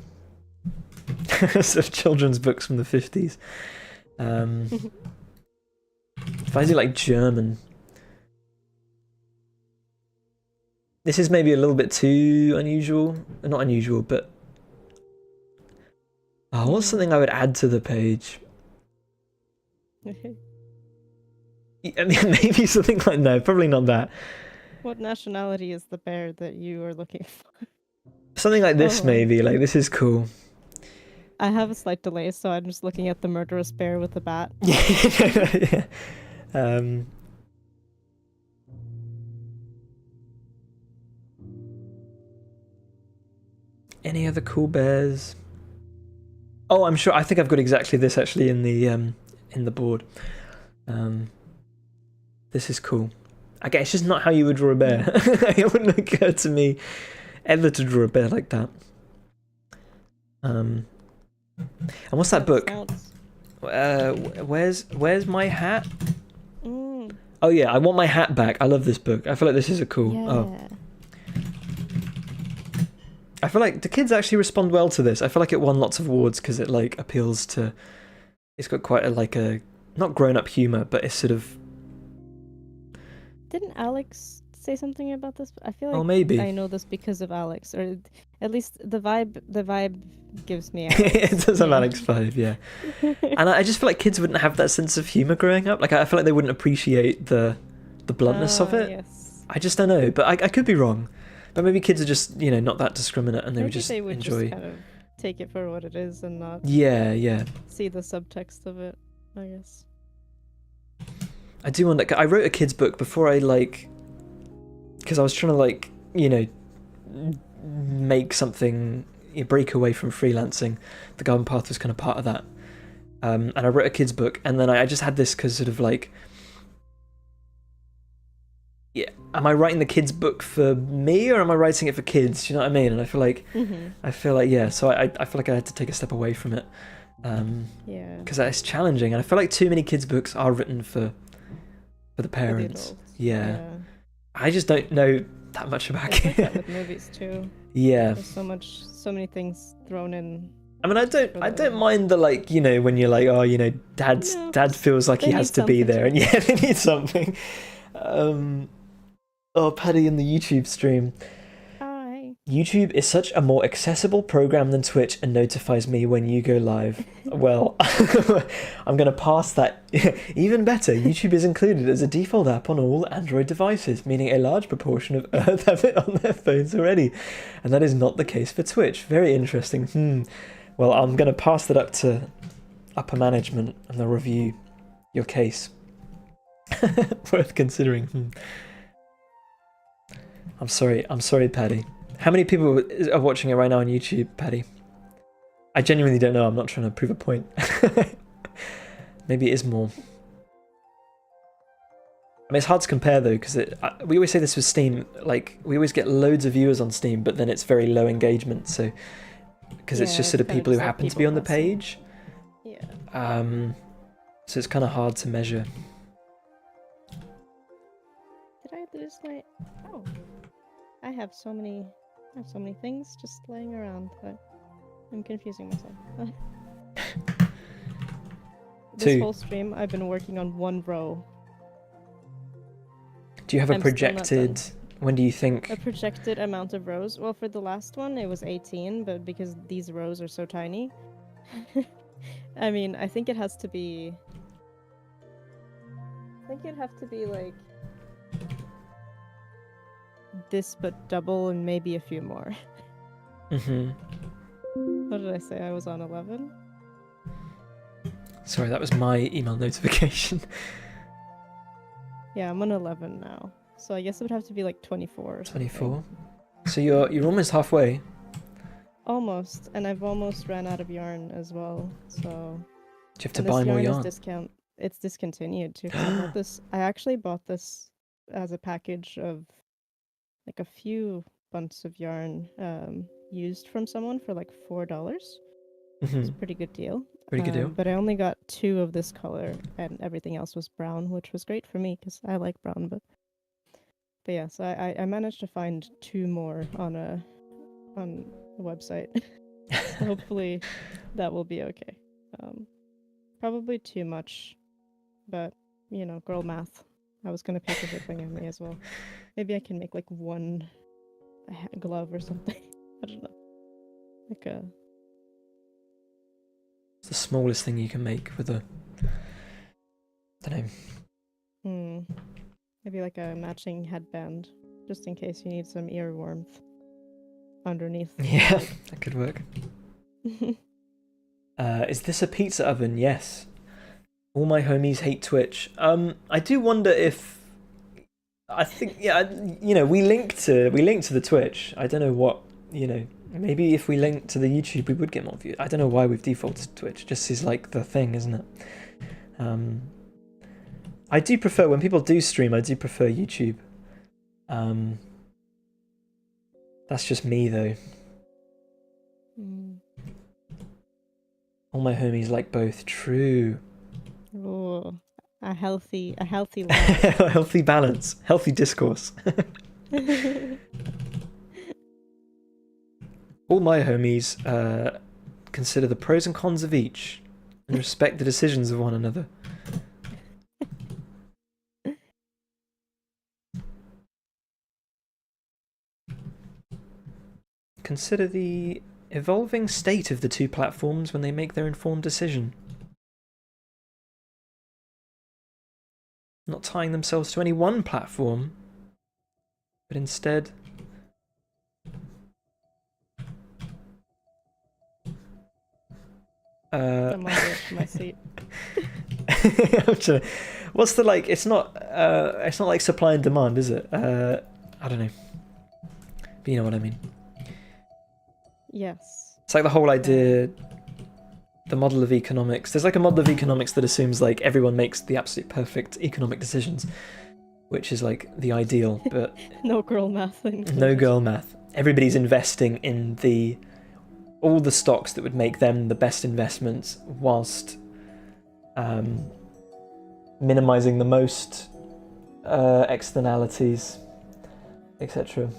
sort of children's books from the 50s. If I do like German, this is maybe a little bit too unusual. Not unusual, but what's something I would add to the page? I mean, maybe something like no, probably not that. What nationality is the bear that you are looking for? Something like this, maybe. Like this is cool. I have a slight delay, so I'm just looking at the murderous bear with the bat. Yeah. Any other cool bears? Oh, I'm sure. I think I've got exactly this actually in the board. This is cool. I guess it's just not how you would draw a bear. It wouldn't occur to me ever to draw a bear like that. And what's that book? Where's my hat? Oh yeah, I want my hat back. I love this book. I feel like this is a cool. Yeah. Oh. I feel like, do kids actually respond well to this? I feel like it won lots of awards because it like appeals to. It's got quite a not grown-up humor, but it's sort of. Didn't Alex say something about this? I feel like maybe I know this because of Alex, or at least the vibe gives me. It does have Alex vibe, yeah. And I just feel like kids wouldn't have that sense of humor growing up. Like I feel like they wouldn't appreciate the bluntness of it. Yes. I just don't know, but I could be wrong. But maybe kids are just not that discriminate, and they would just they would enjoy. Just kind of take it for what it is and not. Yeah. See the subtext of it, I guess. I do wonder. I wrote a kids book before I because I was trying to make something, break away from freelancing. The Garden Path was kind of part of that. And I wrote a kids book, and then I just had this because sort of am I writing the kids book for me, or am I writing it for kids? Do you know what I mean? And I feel like so I feel like I had to take a step away from it. Because it's challenging, and I feel like too many kids books are written for the parents. Yeah. I just don't know that much about kids. Like that with movies too. Yeah. There's so many things thrown in. I mean, I don't mind the when you're like, dad feels like he has to be there, and they need something. Paddy in the YouTube stream. Hi. YouTube is such a more accessible program than Twitch and notifies me when you go live. Well, I'm going to pass that. Even better, YouTube is included as a default app on all Android devices, meaning a large proportion of Earth have it on their phones already. And that is not the case for Twitch. Very interesting. Well, I'm going to pass that up to upper management, and they'll review your case. Worth considering. I'm sorry, Paddy. How many people are watching it right now on YouTube, Paddy? I genuinely don't know. I'm not trying to prove a point. Maybe it is more. I mean, it's hard to compare though, because we always say this with Steam. Like, we always get loads of viewers on Steam, but then it's very low engagement. So, because it's just sort of people who happen to be on the page. Yeah. So it's kind of hard to measure. Did I lose my? Oh. I have so many things just laying around, but I'm confusing myself. This whole stream, I've been working on one row. Do you have a projected? When do you think? A projected amount of rows. Well, for the last one, it was 18, but because these rows are so tiny, I mean, I think it has to be. I think it'd have to be like. This but double and maybe a few more. What did I say? I was on 11? Sorry, that was my email notification. Yeah, I'm on 11 now. So I guess it would have to be like 24 or 24? So you're almost halfway. Almost, and I've almost ran out of yarn as well, so... Do you have to buy more yarn? it's discontinued too. 'Cause I bought this. I actually bought this as a package of like a few bunts of yarn used from someone for like $4. It's Hmm. a pretty good deal. Pretty good deal. But I only got 2 of this color, and everything else was brown, which was great for me because I like brown. But yeah, so I managed to find 2 more on a website. So hopefully that will be okay. Probably too much, but girl math. I was gonna pick everything I may as well. Maybe I can make like one glove or something. I don't know. Like a It's the smallest thing you can make with a, I don't know. maybe like a matching headband, just in case you need some ear warmth underneath. Yeah, that could work. Is this a pizza oven? Yes. All my homies hate Twitch. I do wonder if, I think, yeah, we link to the Twitch. I don't know what, maybe if we link to the YouTube, we would get more views. I don't know why we've defaulted to Twitch. It just is like the thing, isn't it? I do prefer, when people do stream, I do prefer YouTube. That's just me though. All my homies like both. True. Oh, a healthy life. A healthy balance, healthy discourse. All my homies consider the pros and cons of each and respect the decisions of one another. Consider the evolving state of the two platforms when they make their informed decision. Not tying themselves to any one platform, but instead I'm on the edge of my seat. What's the like? It's not like supply and demand, is it? I don't know. But you know what I mean. Yes. It's like the whole idea, the model of economics. There's like a model of economics that assumes like everyone makes the absolute perfect economic decisions, which is like the ideal, but no girl math included. No girl math. Everybody's investing in all the stocks that would make them the best investments, whilst minimizing the most externalities, etc.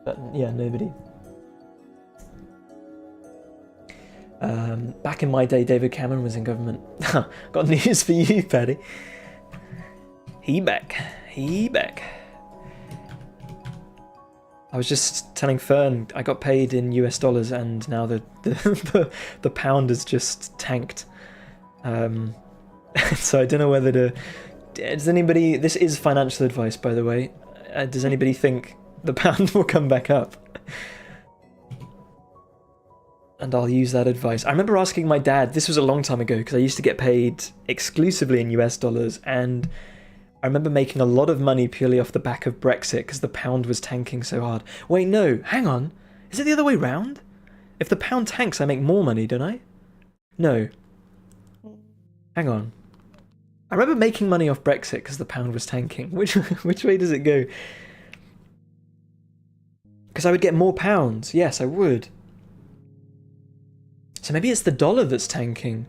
But yeah, nobody. Back in my day, David Cameron was in government. Got news for you, Paddy. He back. I was just telling Fern I got paid in US dollars, and now the pound has just tanked. So I don't know whether to. Does anybody? This is financial advice, by the way. Does anybody think the pound will come back up? And I'll use that advice. I remember asking my dad. This was a long time ago because I used to get paid exclusively in US dollars, and I remember making a lot of money purely off the back of Brexit because the pound was tanking so hard. Wait, no, hang on. Is it the other way round? If the pound tanks, I make more money, don't I? No. Hang on. I remember making money off Brexit because the pound was tanking. Which way does it go? Because I would get more pounds. Yes, I would. So maybe it's the dollar that's tanking.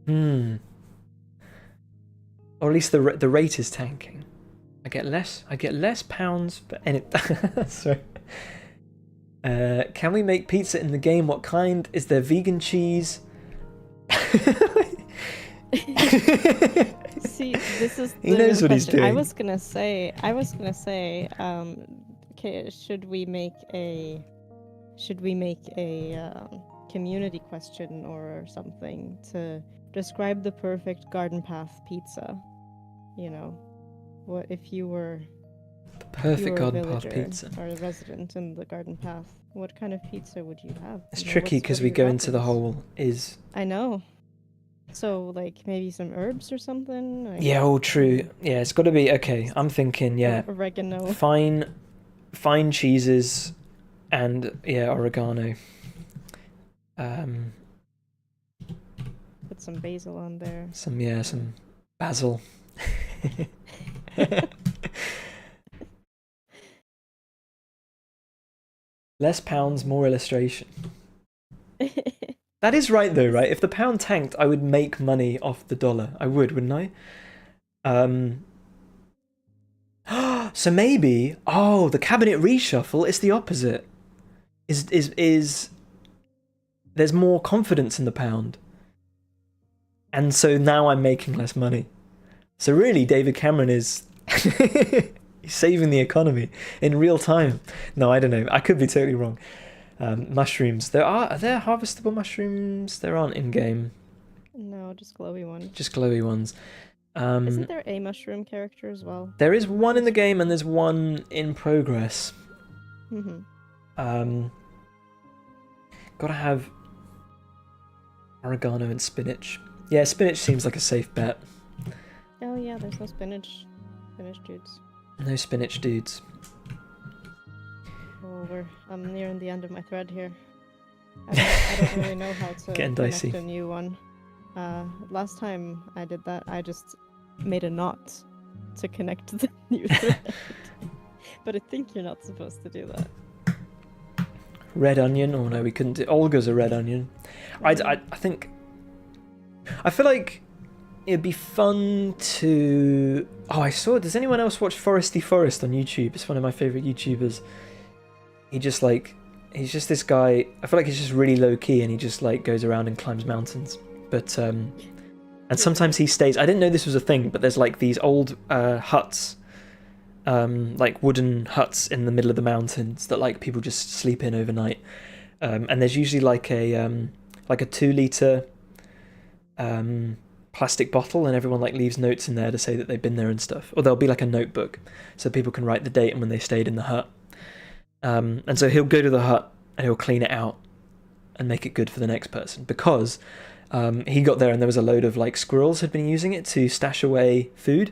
Or at least the rate is tanking. I get less pounds, but sorry. Can we make pizza in the game? What kind? Is there vegan cheese? See, this is he knows what he's question. doing. I was gonna say, okay, should we make a community question or something to describe the perfect garden path pizza? You know, what if you were the perfect garden path villager pizza or a resident in the garden path? What kind of pizza would you have? It's You know, tricky what because are we your go into the toppings? whole is. I know. So like maybe some herbs or something. Like, Yeah, all true. Yeah, it's got to be okay. I'm thinking, yeah, oregano. fine cheeses, and yeah, oregano. Put some basil on there. Some Basil. Less pounds, more illustration. That is right though, right? If the pound tanked, I would make money off the dollar. I would, wouldn't I? So maybe, oh, the cabinet reshuffle is the opposite. Is there's more confidence in the pound. And so now I'm making less money. So really, David Cameron is he's saving the economy in real time. No, I don't know. I could be totally wrong. Mushrooms. Are there harvestable mushrooms? There aren't in game. No, just glowy ones. Just glowy ones. Isn't there a mushroom character as well? There is one in the game, and there's one in progress. Mm-hmm. Gotta have oregano and spinach. Yeah, spinach seems like a safe bet. Oh yeah, there's no spinach dudes. No spinach dudes. Oh, I'm nearing the end of my thread here. I don't really know how to Getting connect dicey. a new one. Last time I did that, I just made a knot to connect the new thread. But I think you're not supposed to do that. Red onion? Oh no, we couldn't do... Olga's a red onion. I think... I feel like it'd be fun to... Oh, I saw... Does anyone else watch Foresty Forest on YouTube? It's one of my favourite YouTubers. He's just this guy... I feel like he's just really low-key and he just like goes around and climbs mountains. But... And sometimes he stays... I didn't know this was a thing, but there's like these old huts... like wooden huts in the middle of the mountains that like people just sleep in overnight, and there's usually like a 2-litre plastic bottle, and everyone like leaves notes in there to say that they've been there and stuff, or there'll be like a notebook so people can write the date and when they stayed in the hut, and so he'll go to the hut and he'll clean it out and make it good for the next person, because he got there and there was a load of like squirrels had been using it to stash away food.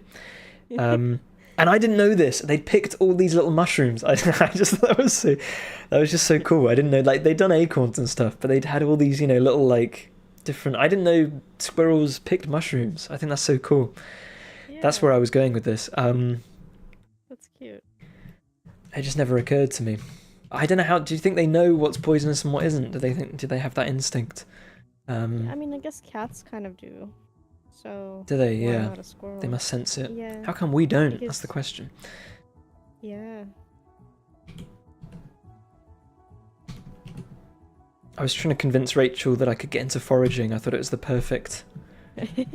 And I didn't know this. They'd picked all these little mushrooms. I just thought that was just so cool. I didn't know, like, they'd done acorns and stuff, but they'd had all these, little like different. I didn't know squirrels picked mushrooms. I think that's so cool. Yeah. That's where I was going with this. That's cute. It just never occurred to me. I don't know how. Do you think they know what's poisonous and what isn't? Do they have that instinct? I mean, I guess cats kind of do. So Do they? why Yeah. not a squirrel? They must sense it. Yeah. How come we don't? Because- That's the question. Yeah. I was trying to convince Rachel that I could get into foraging. I thought it was the perfect,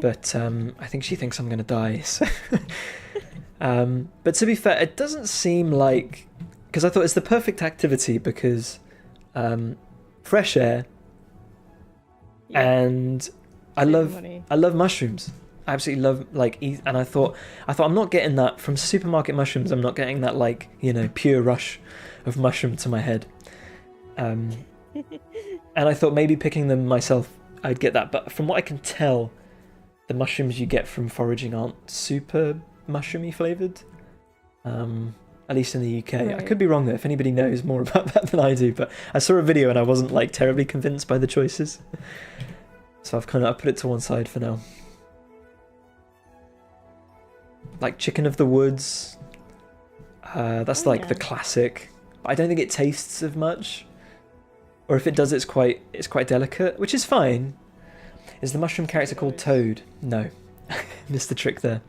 but I think she thinks I'm going to die. So. But to be fair, it doesn't seem like, because I thought it's the perfect activity because fresh air, Yeah. and I Save love money. mushrooms. I absolutely love and I thought I'm not getting that from supermarket mushrooms. I'm not getting that pure rush of mushroom to my head. And I thought maybe picking them myself I'd get that, but from what I can tell, the mushrooms you get from foraging aren't super mushroomy flavoured. At least in the UK. I Right. could be wrong though, if anybody knows more about that than I do, but I saw a video and I wasn't like terribly convinced by the choices. So I've put it to one side for now. Like chicken of the woods. That's Oh, like yeah. the classic. But I don't think it tastes of much. Or if it does, it's quite delicate, which is fine. Is the mushroom character called Toad? No. Missed the trick there.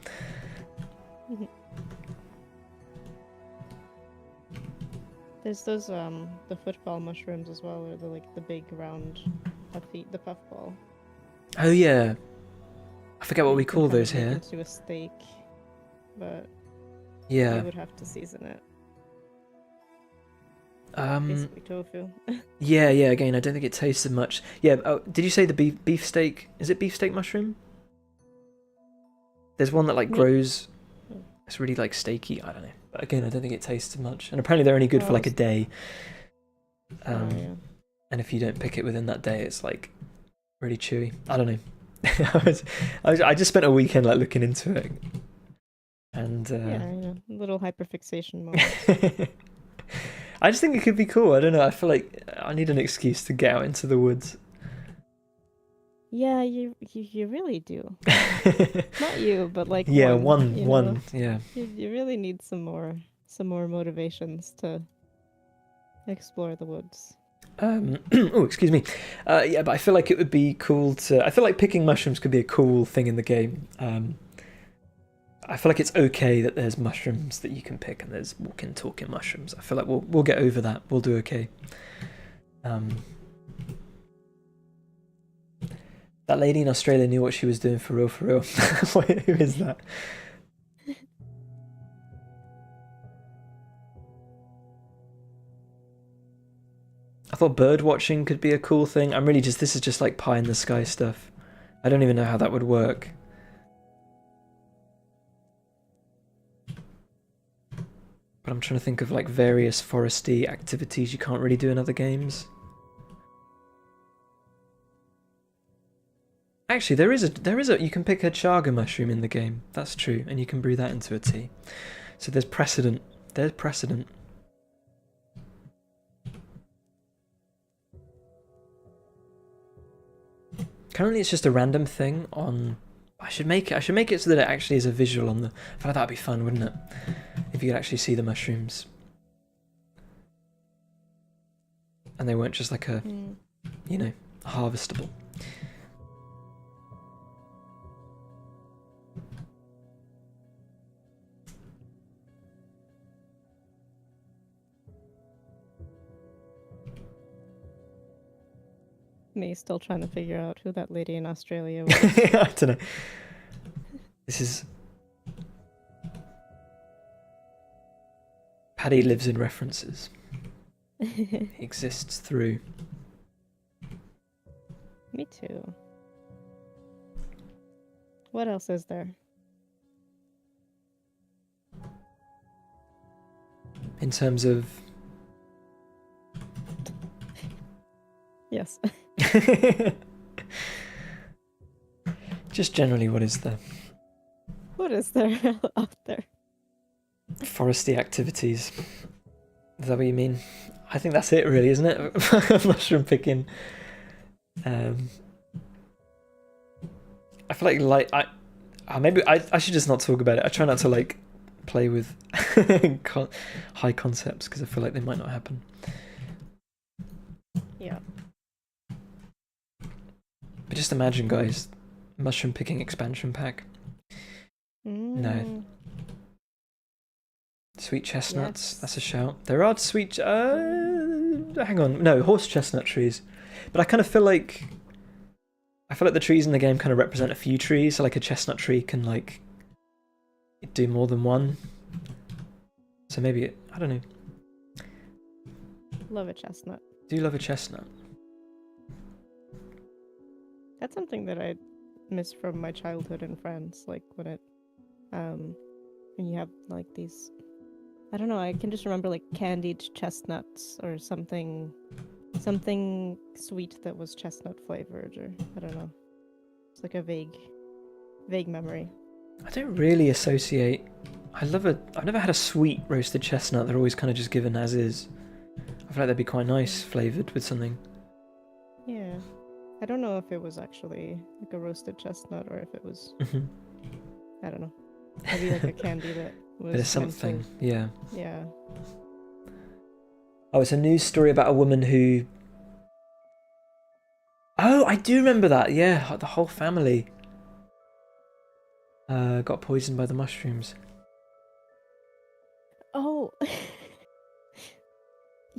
There's those the football mushrooms as well, or the big round the puffball. Oh yeah. I forget what we You can call kind of those make here. into a steak, but you Yeah. would have to season it. Basically tofu. Yeah, again, I don't think it tasted much. Yeah, did you say the beef steak? Is it beefsteak mushroom? There's one that Me- grows. It's really steaky, I don't know. But again, I don't think it tasted much. And apparently they're only good for a day. Oh, yeah. And if you don't pick it within that day, it's really chewy. I don't know. I just spent a weekend looking into it. And Little hyperfixation moment. I just think it could be cool. I don't know. I feel like I need an excuse to get out into the woods. Yeah, you really do. Not you, but like Yeah, one, you know. one, yeah. You really need some more motivations to explore the woods. Oh, excuse me. Yeah, but I feel like it would be cool to. I feel like picking mushrooms could be a cool thing in the game. I feel like it's okay that there's mushrooms that you can pick and there's walking, talking mushrooms. I feel like we'll get over that. We'll do okay. That lady in Australia knew what she was doing for real, for real. Wait, who is that? I thought bird watching could be a cool thing. This is just like pie in the sky stuff. I don't even know how that would work. But I'm trying to think of like various foresty activities you can't really do in other games. Actually, there is a you can pick a chaga mushroom in the game. That's true, and you can brew that into a tea. So there's precedent. There's precedent. Currently, it's just a random thing on. I should make it so that it actually is a visual on the. I feel like that'd be fun, wouldn't it? If you could actually see the mushrooms, and they weren't just like a, you know, harvestable. Me still trying to figure out who that lady in Australia was. I don't know. This is. Paddy lives in references. He exists through. Me too. What else is there? In terms of. Yes. Just generally, what is there? What is there out there? Foresty activities. Is that what you mean? I think that's it, really, isn't it? Mushroom picking. I feel like maybe I should just not talk about it. I try not to like play with high concepts because I feel like they might not happen. Yeah. But just imagine, guys, mushroom picking expansion pack. No. Sweet chestnuts, yes. That's a shout. There are sweet... hang on. No, horse chestnut trees. But I kind of feel like... the trees in the game kind of represent a few trees. So like a chestnut tree can like do more than one. So maybe... I don't know. Love a chestnut. Do you love a chestnut? That's something that I miss from my childhood and friends. Like when when you have like these, I don't know, I can just remember like candied chestnuts or something sweet that was chestnut flavored, or I don't know. It's like a vague memory. I don't really associate. I've never had a sweet roasted chestnut. They're always kind of just given as is. I feel like they'd be quite nice flavored with something. Yeah. I don't know if it was actually like a roasted chestnut or if it was, I don't know, maybe like a candy that was. There's something, yeah. Yeah. Oh, it's a news story about a woman who. Oh, I do remember that. Yeah, the whole family got poisoned by the mushrooms. Oh.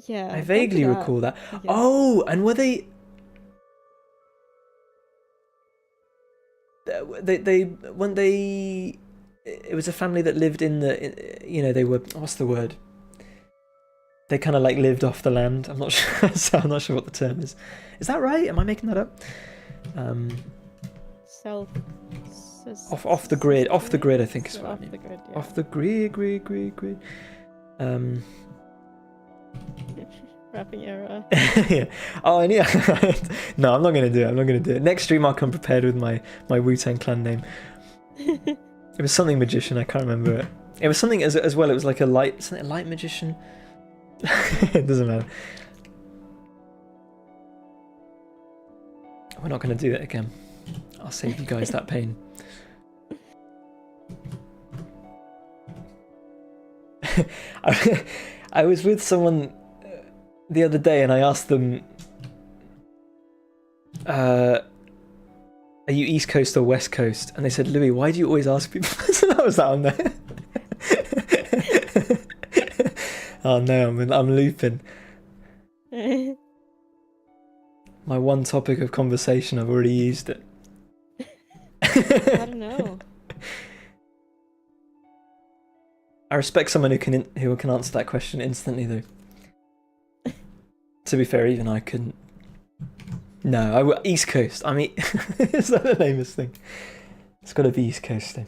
Yeah. I vaguely recall that. Yeah. Oh, and were they when they it was a family that lived in the, you know, they were, what's the word, they kind of like lived off the land. I'm not sure. So I'm not sure what the term is that right? Am I making that up? Off the grid I think is what I mean. The grid, yeah. Off the grid. Rapping era. Yeah. Oh, and yeah. No, I'm not gonna do it. Next stream I'll come prepared with my Wu-Tang Clan name. It was something magician. I can't remember it. It was something as well. It was like a light magician. It doesn't matter. We're not gonna do it again. I'll save you guys that pain. I was with someone the other day and I asked them, are you East Coast or West Coast? And they said, Louis, why do you always ask people? So that was that on there. Oh no, I'm looping. My one topic of conversation, I've already used it. I don't know. I respect someone who can answer that question instantly, though. To be fair, even I couldn't. No, East Coast. I mean, is that the name of this thing? It's got to be East Coast then.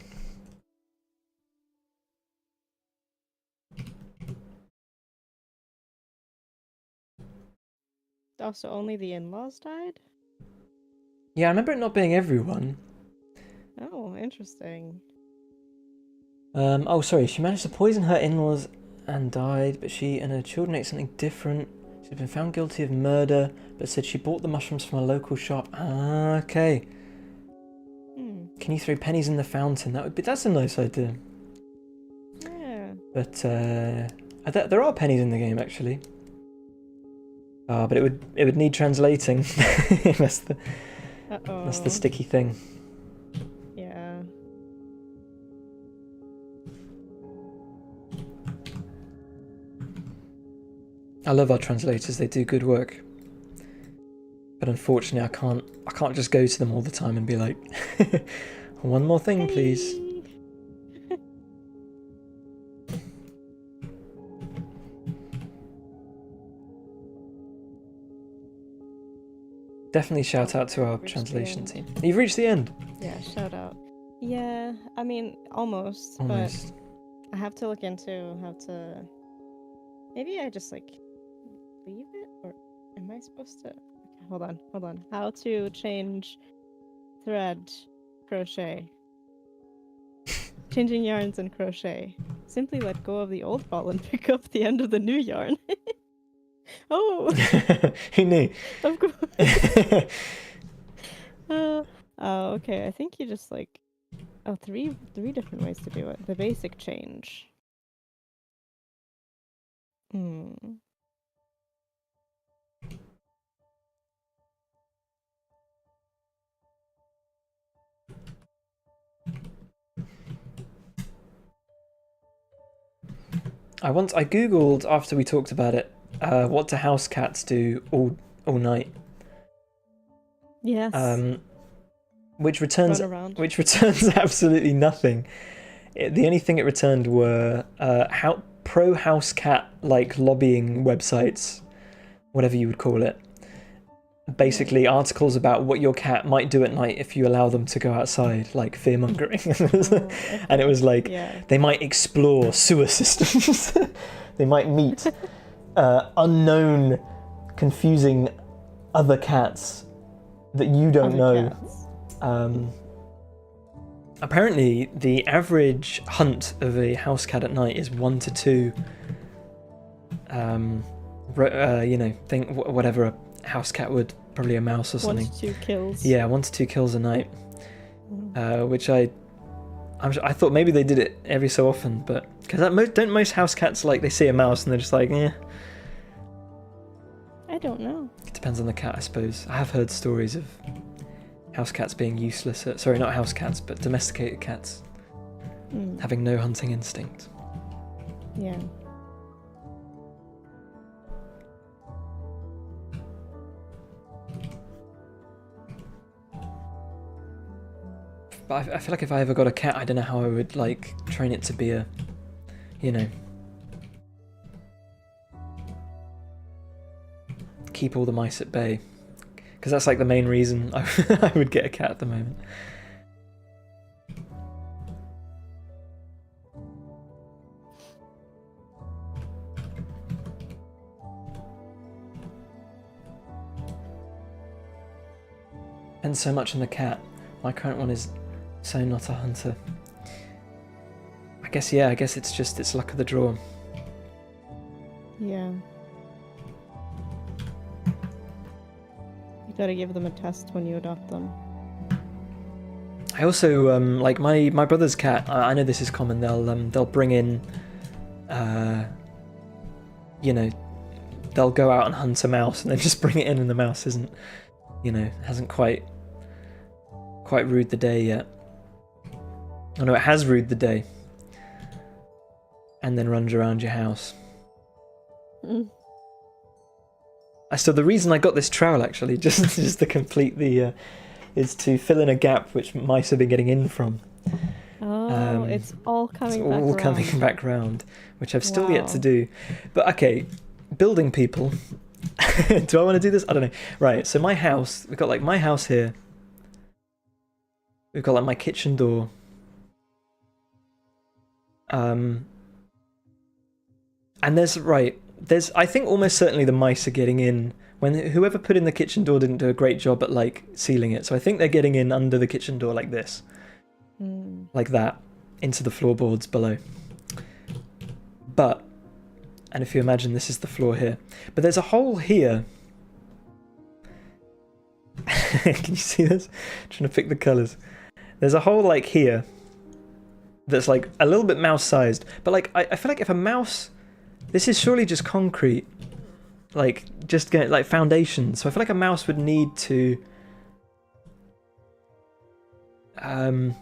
Also, only the in-laws died? Yeah, I remember it not being everyone. Oh, interesting. Oh, sorry. She managed to poison her in-laws and died, but she and her children ate something different. She's been found guilty of murder, but said she bought the mushrooms from a local shop. Ah, okay. Can you throw pennies in the fountain? That's a nice idea. Yeah. But there are pennies in the game actually. But it would need translating. That's the sticky thing. Yeah. I love our translators, they do good work. But unfortunately I can't just go to them all the time and be like, one more thing please. Definitely shout out to our translation team. You've reached the end. Yeah, shout out. Yeah, I mean, almost. But I have to look into how to... Maybe I just, like, leave it? Or am I supposed to... Okay, hold on. How to change thread crochet. Changing yarns and crochet. Simply let go of the old ball and pick up the end of the new yarn. Oh! Who knew? Of course. Okay. I think you just like... Oh, three different ways to do it. The basic change. I googled after we talked about it, what do house cats do all night? Yes. Which returns absolutely nothing. The only thing it returned were pro house cat like lobbying websites, whatever you would call it. Basically, articles about what your cat might do at night if you allow them to go outside, like fear-mongering. And it was like, they might explore sewer systems. They might meet unknown, confusing other cats that you don't know. Apparently, the average hunt of a house cat at night is 1 to 2. Whatever a house cat would, probably a mouse or something. 1 to 2 kills. Yeah, 1 to 2 kills a night. Which I thought maybe they did it every so often, but because don't most house cats like they see a mouse and they're just like, yeah. I don't know. It depends on the cat, I suppose. I have heard stories of house cats being useless at, sorry, not house cats, but domesticated cats having no hunting instinct. Yeah. But I feel like if I ever got a cat, I don't know how I would like train it to be a, keep all the mice at bay. Because that's like the main reason I would get a cat at the moment. Depends so much on the cat. My current one is so not a hunter. I guess it's luck of the draw. Yeah. You gotta give them a test when you adopt them. I also like my brother's cat. I know this is common. They'll bring in, you know, they'll go out and hunt a mouse and then just bring it in, and the mouse isn't, hasn't quite rued the day yet. Oh no, it has rued the day, and then runs around your house. So the reason I got this trowel actually, just to complete the, is to fill in a gap which mice have been getting in from. Oh, it's all coming back all around. coming back round, which I've still yet to do. But okay, building people. Do I want to do this? I don't know. Right, so my house, we've got like my house here. We've got like my kitchen door. And there's I think almost certainly the mice are getting in. When whoever put in the kitchen door didn't do a great job at like sealing it, so I think they're getting in under the kitchen door like this, like that, into the floorboards below. And if you imagine this is the floor here, but there's a hole here. Can you see this? I'm trying to pick the colours. There's a hole like here that's like a little bit mouse-sized, but like I feel like if a mouse, this is surely just concrete. Like, just get like foundation. So I feel like a mouse would need to, unless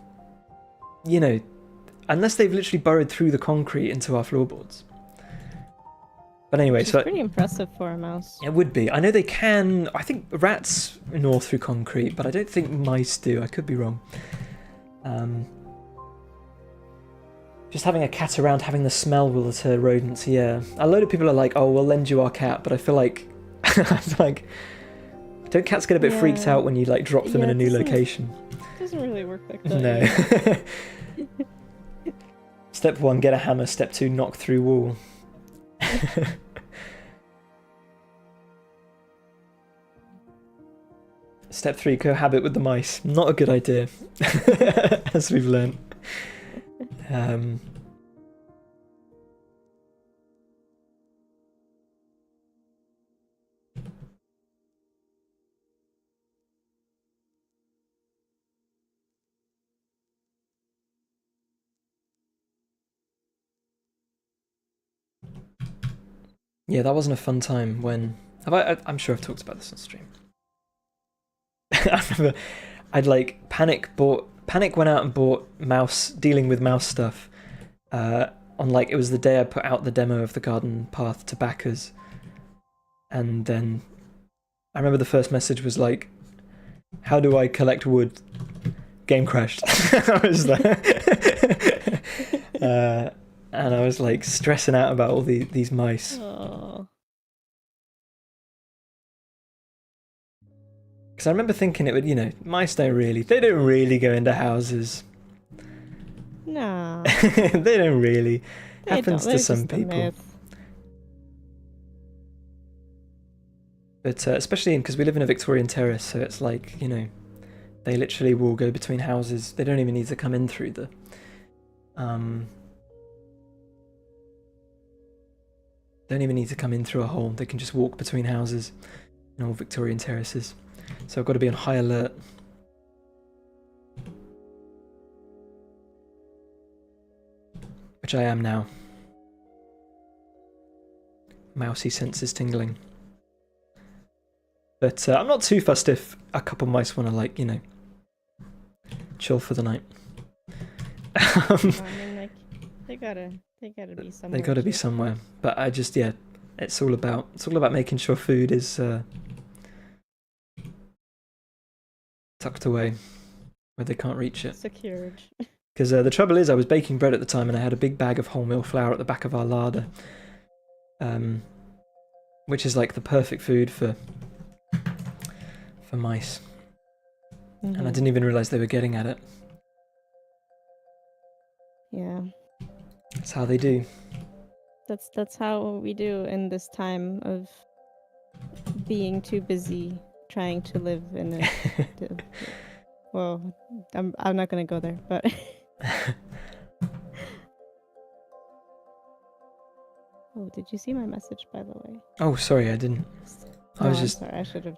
they've literally burrowed through the concrete into our floorboards. But anyway, Which is pretty impressive for a mouse. It would be. I know they can. I think rats gnaw through concrete, but I don't think mice do. I could be wrong. Just having a cat around, having the smell will deter rodents, yeah. A load of people are like, oh, we'll lend you our cat, but I feel like, don't cats get a bit freaked out when you like drop them in a new location? It doesn't really work like that. No. Step 1, get a hammer. Step 2, knock through wall. Step 3, cohabit with the mice. Not a good idea, as we've learned. Yeah, that wasn't a fun time when... I'm sure I've talked about this on stream. I remember I'd like panic went out and bought dealing with mouse stuff on like, it was the day I put out the demo of the garden path to backers, and then I remember the first message was like, how do I collect wood? Game crashed. I was like and I was like stressing out about all these mice. Aww. Because I remember thinking it would, mice they don't really go into houses. No. They don't really. Happens to some people. But especially because we live in a Victorian terrace, so it's like, they literally will go between houses. They don't even need to come in through the... don't even need to come in through a hole. They can just walk between houses in all Victorian terraces. So I've got to be on high alert. Which I am now. Mousy senses tingling. But I'm not too fussed if a couple mice want to, like, chill for the night. I mean, like, they gotta be somewhere. They gotta be somewhere. But I just, it's all about making sure food is tucked away where they can't reach it. Secured. Because the trouble is, I was baking bread at the time and I had a big bag of wholemeal flour at the back of our larder, which is like the perfect food for mice. And I didn't even realise they were getting at it. Yeah. That's how they do. That's how we do in this time of being too busy trying to live in a... well, I'm not gonna go there, but... Oh, did you see my message, by the way? Oh, sorry, I didn't. No, I was just... Sorry, I should have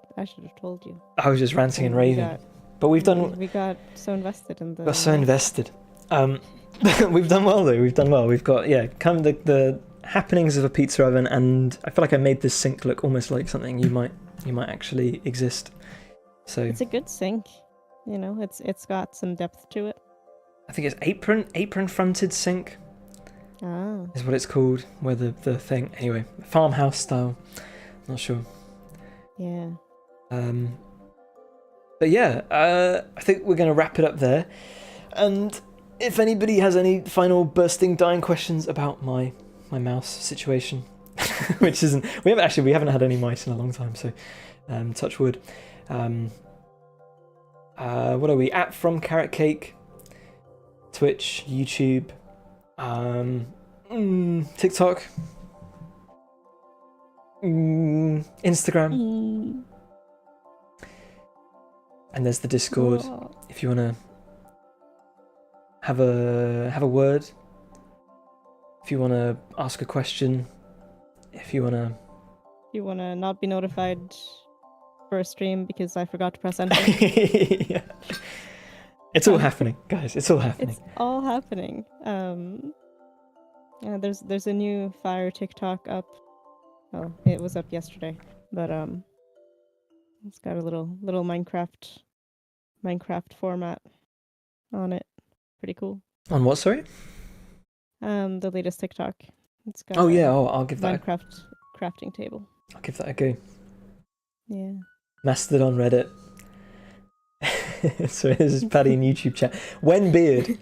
told you. I was just ranting and raving. But we've done. We got so invested in the. Got so invested. We've done well though. We've done well. We've got kind of the happenings of a pizza oven, and I feel like I made this sink look almost like something you might actually exist. So it's a good sink. You know, it's got some depth to it. I think it's apron fronted sink. Ah. Is what it's called. Where the thing anyway, farmhouse style. Not sure. Yeah. But yeah, I think we're going to wrap it up there. And if anybody has any final bursting, dying questions about my mouse situation, which isn't, we haven't had any mice in a long time, so touch wood. What are we at? From Carrot Cake, Twitch, YouTube, TikTok, Instagram. And there's the Discord. Whoa. If you wanna have a word, if you wanna ask a question, if you wanna not be notified for a stream because I forgot to press enter. Yeah. It's all happening, guys. It's all happening. It's all happening. Yeah, there's a new Fire TikTok up. Oh, it was up yesterday, but it's got a little Minecraft format on it. Pretty cool. On what, sorry? The latest TikTok. It's got I'll give that Minecraft crafting table. I'll give that a go. Yeah. Mastodon Reddit. So this is Paddy in YouTube chat. When beard?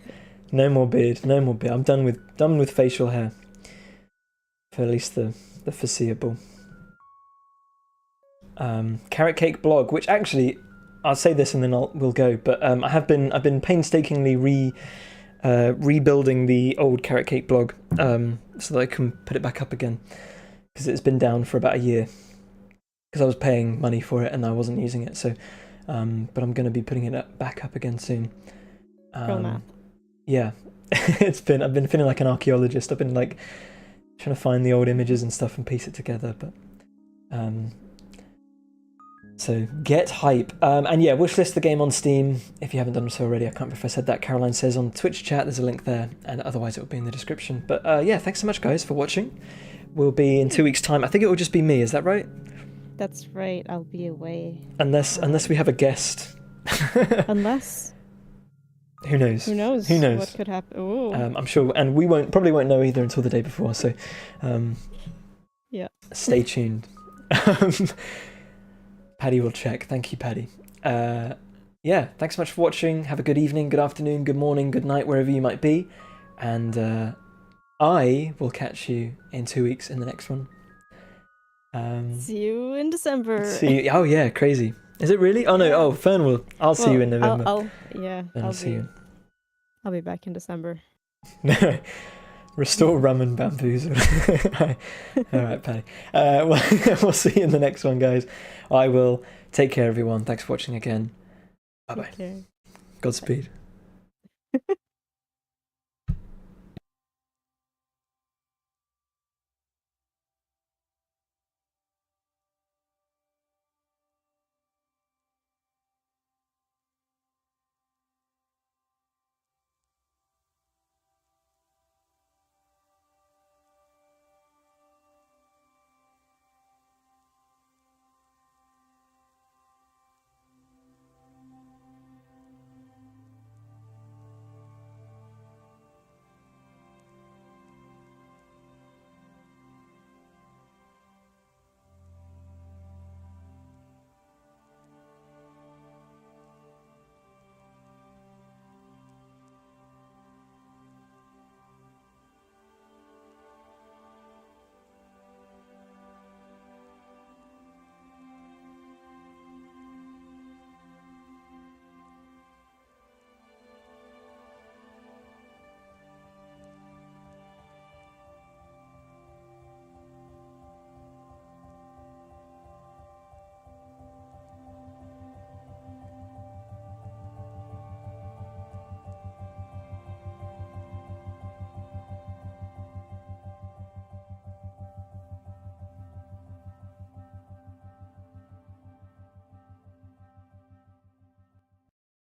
No more beard. No more beard. I'm done with facial hair. For at least the foreseeable. Carrot Cake blog, which actually I'll say this and then we'll go. But I've been painstakingly rebuilding the old Carrot Cake blog so that I can put it back up again, because it's been down for about a year because I was paying money for it and I wasn't using it. So, but I'm going to be putting it back up again soon. Yeah, I've been feeling like an archaeologist. I've been like trying to find the old images and stuff and piece it together. But so get hype. And yeah, wishlist the game on Steam if you haven't done so already. I can't remember if I said that. Caroline says on Twitch chat, there's a link there, and otherwise it will be in the description. But yeah, thanks so much, guys, for watching. We'll be in 2 weeks' time. I think it will just be me. Is that right? That's right. I'll be away. Unless we have a guest. Unless. Who knows? Who knows? Who knows? What could happen? Ooh. I'm sure, and we probably won't know either until the day before. So, yeah. Stay tuned. Paddy will check. Thank you, Paddy. Yeah, thanks so much for watching. Have a good evening, good afternoon, good morning, good night, wherever you might be. And I will catch you in 2 weeks in the next one. See you in December. Oh yeah, crazy. Is it really? Oh no. Oh, Fern will. I'll see you in November. I'll be back in December. Restore rum and bamboos. All right, Paddy. We'll see you in the next one, guys. I will take care, everyone. Thanks for watching again. Bye bye. Godspeed.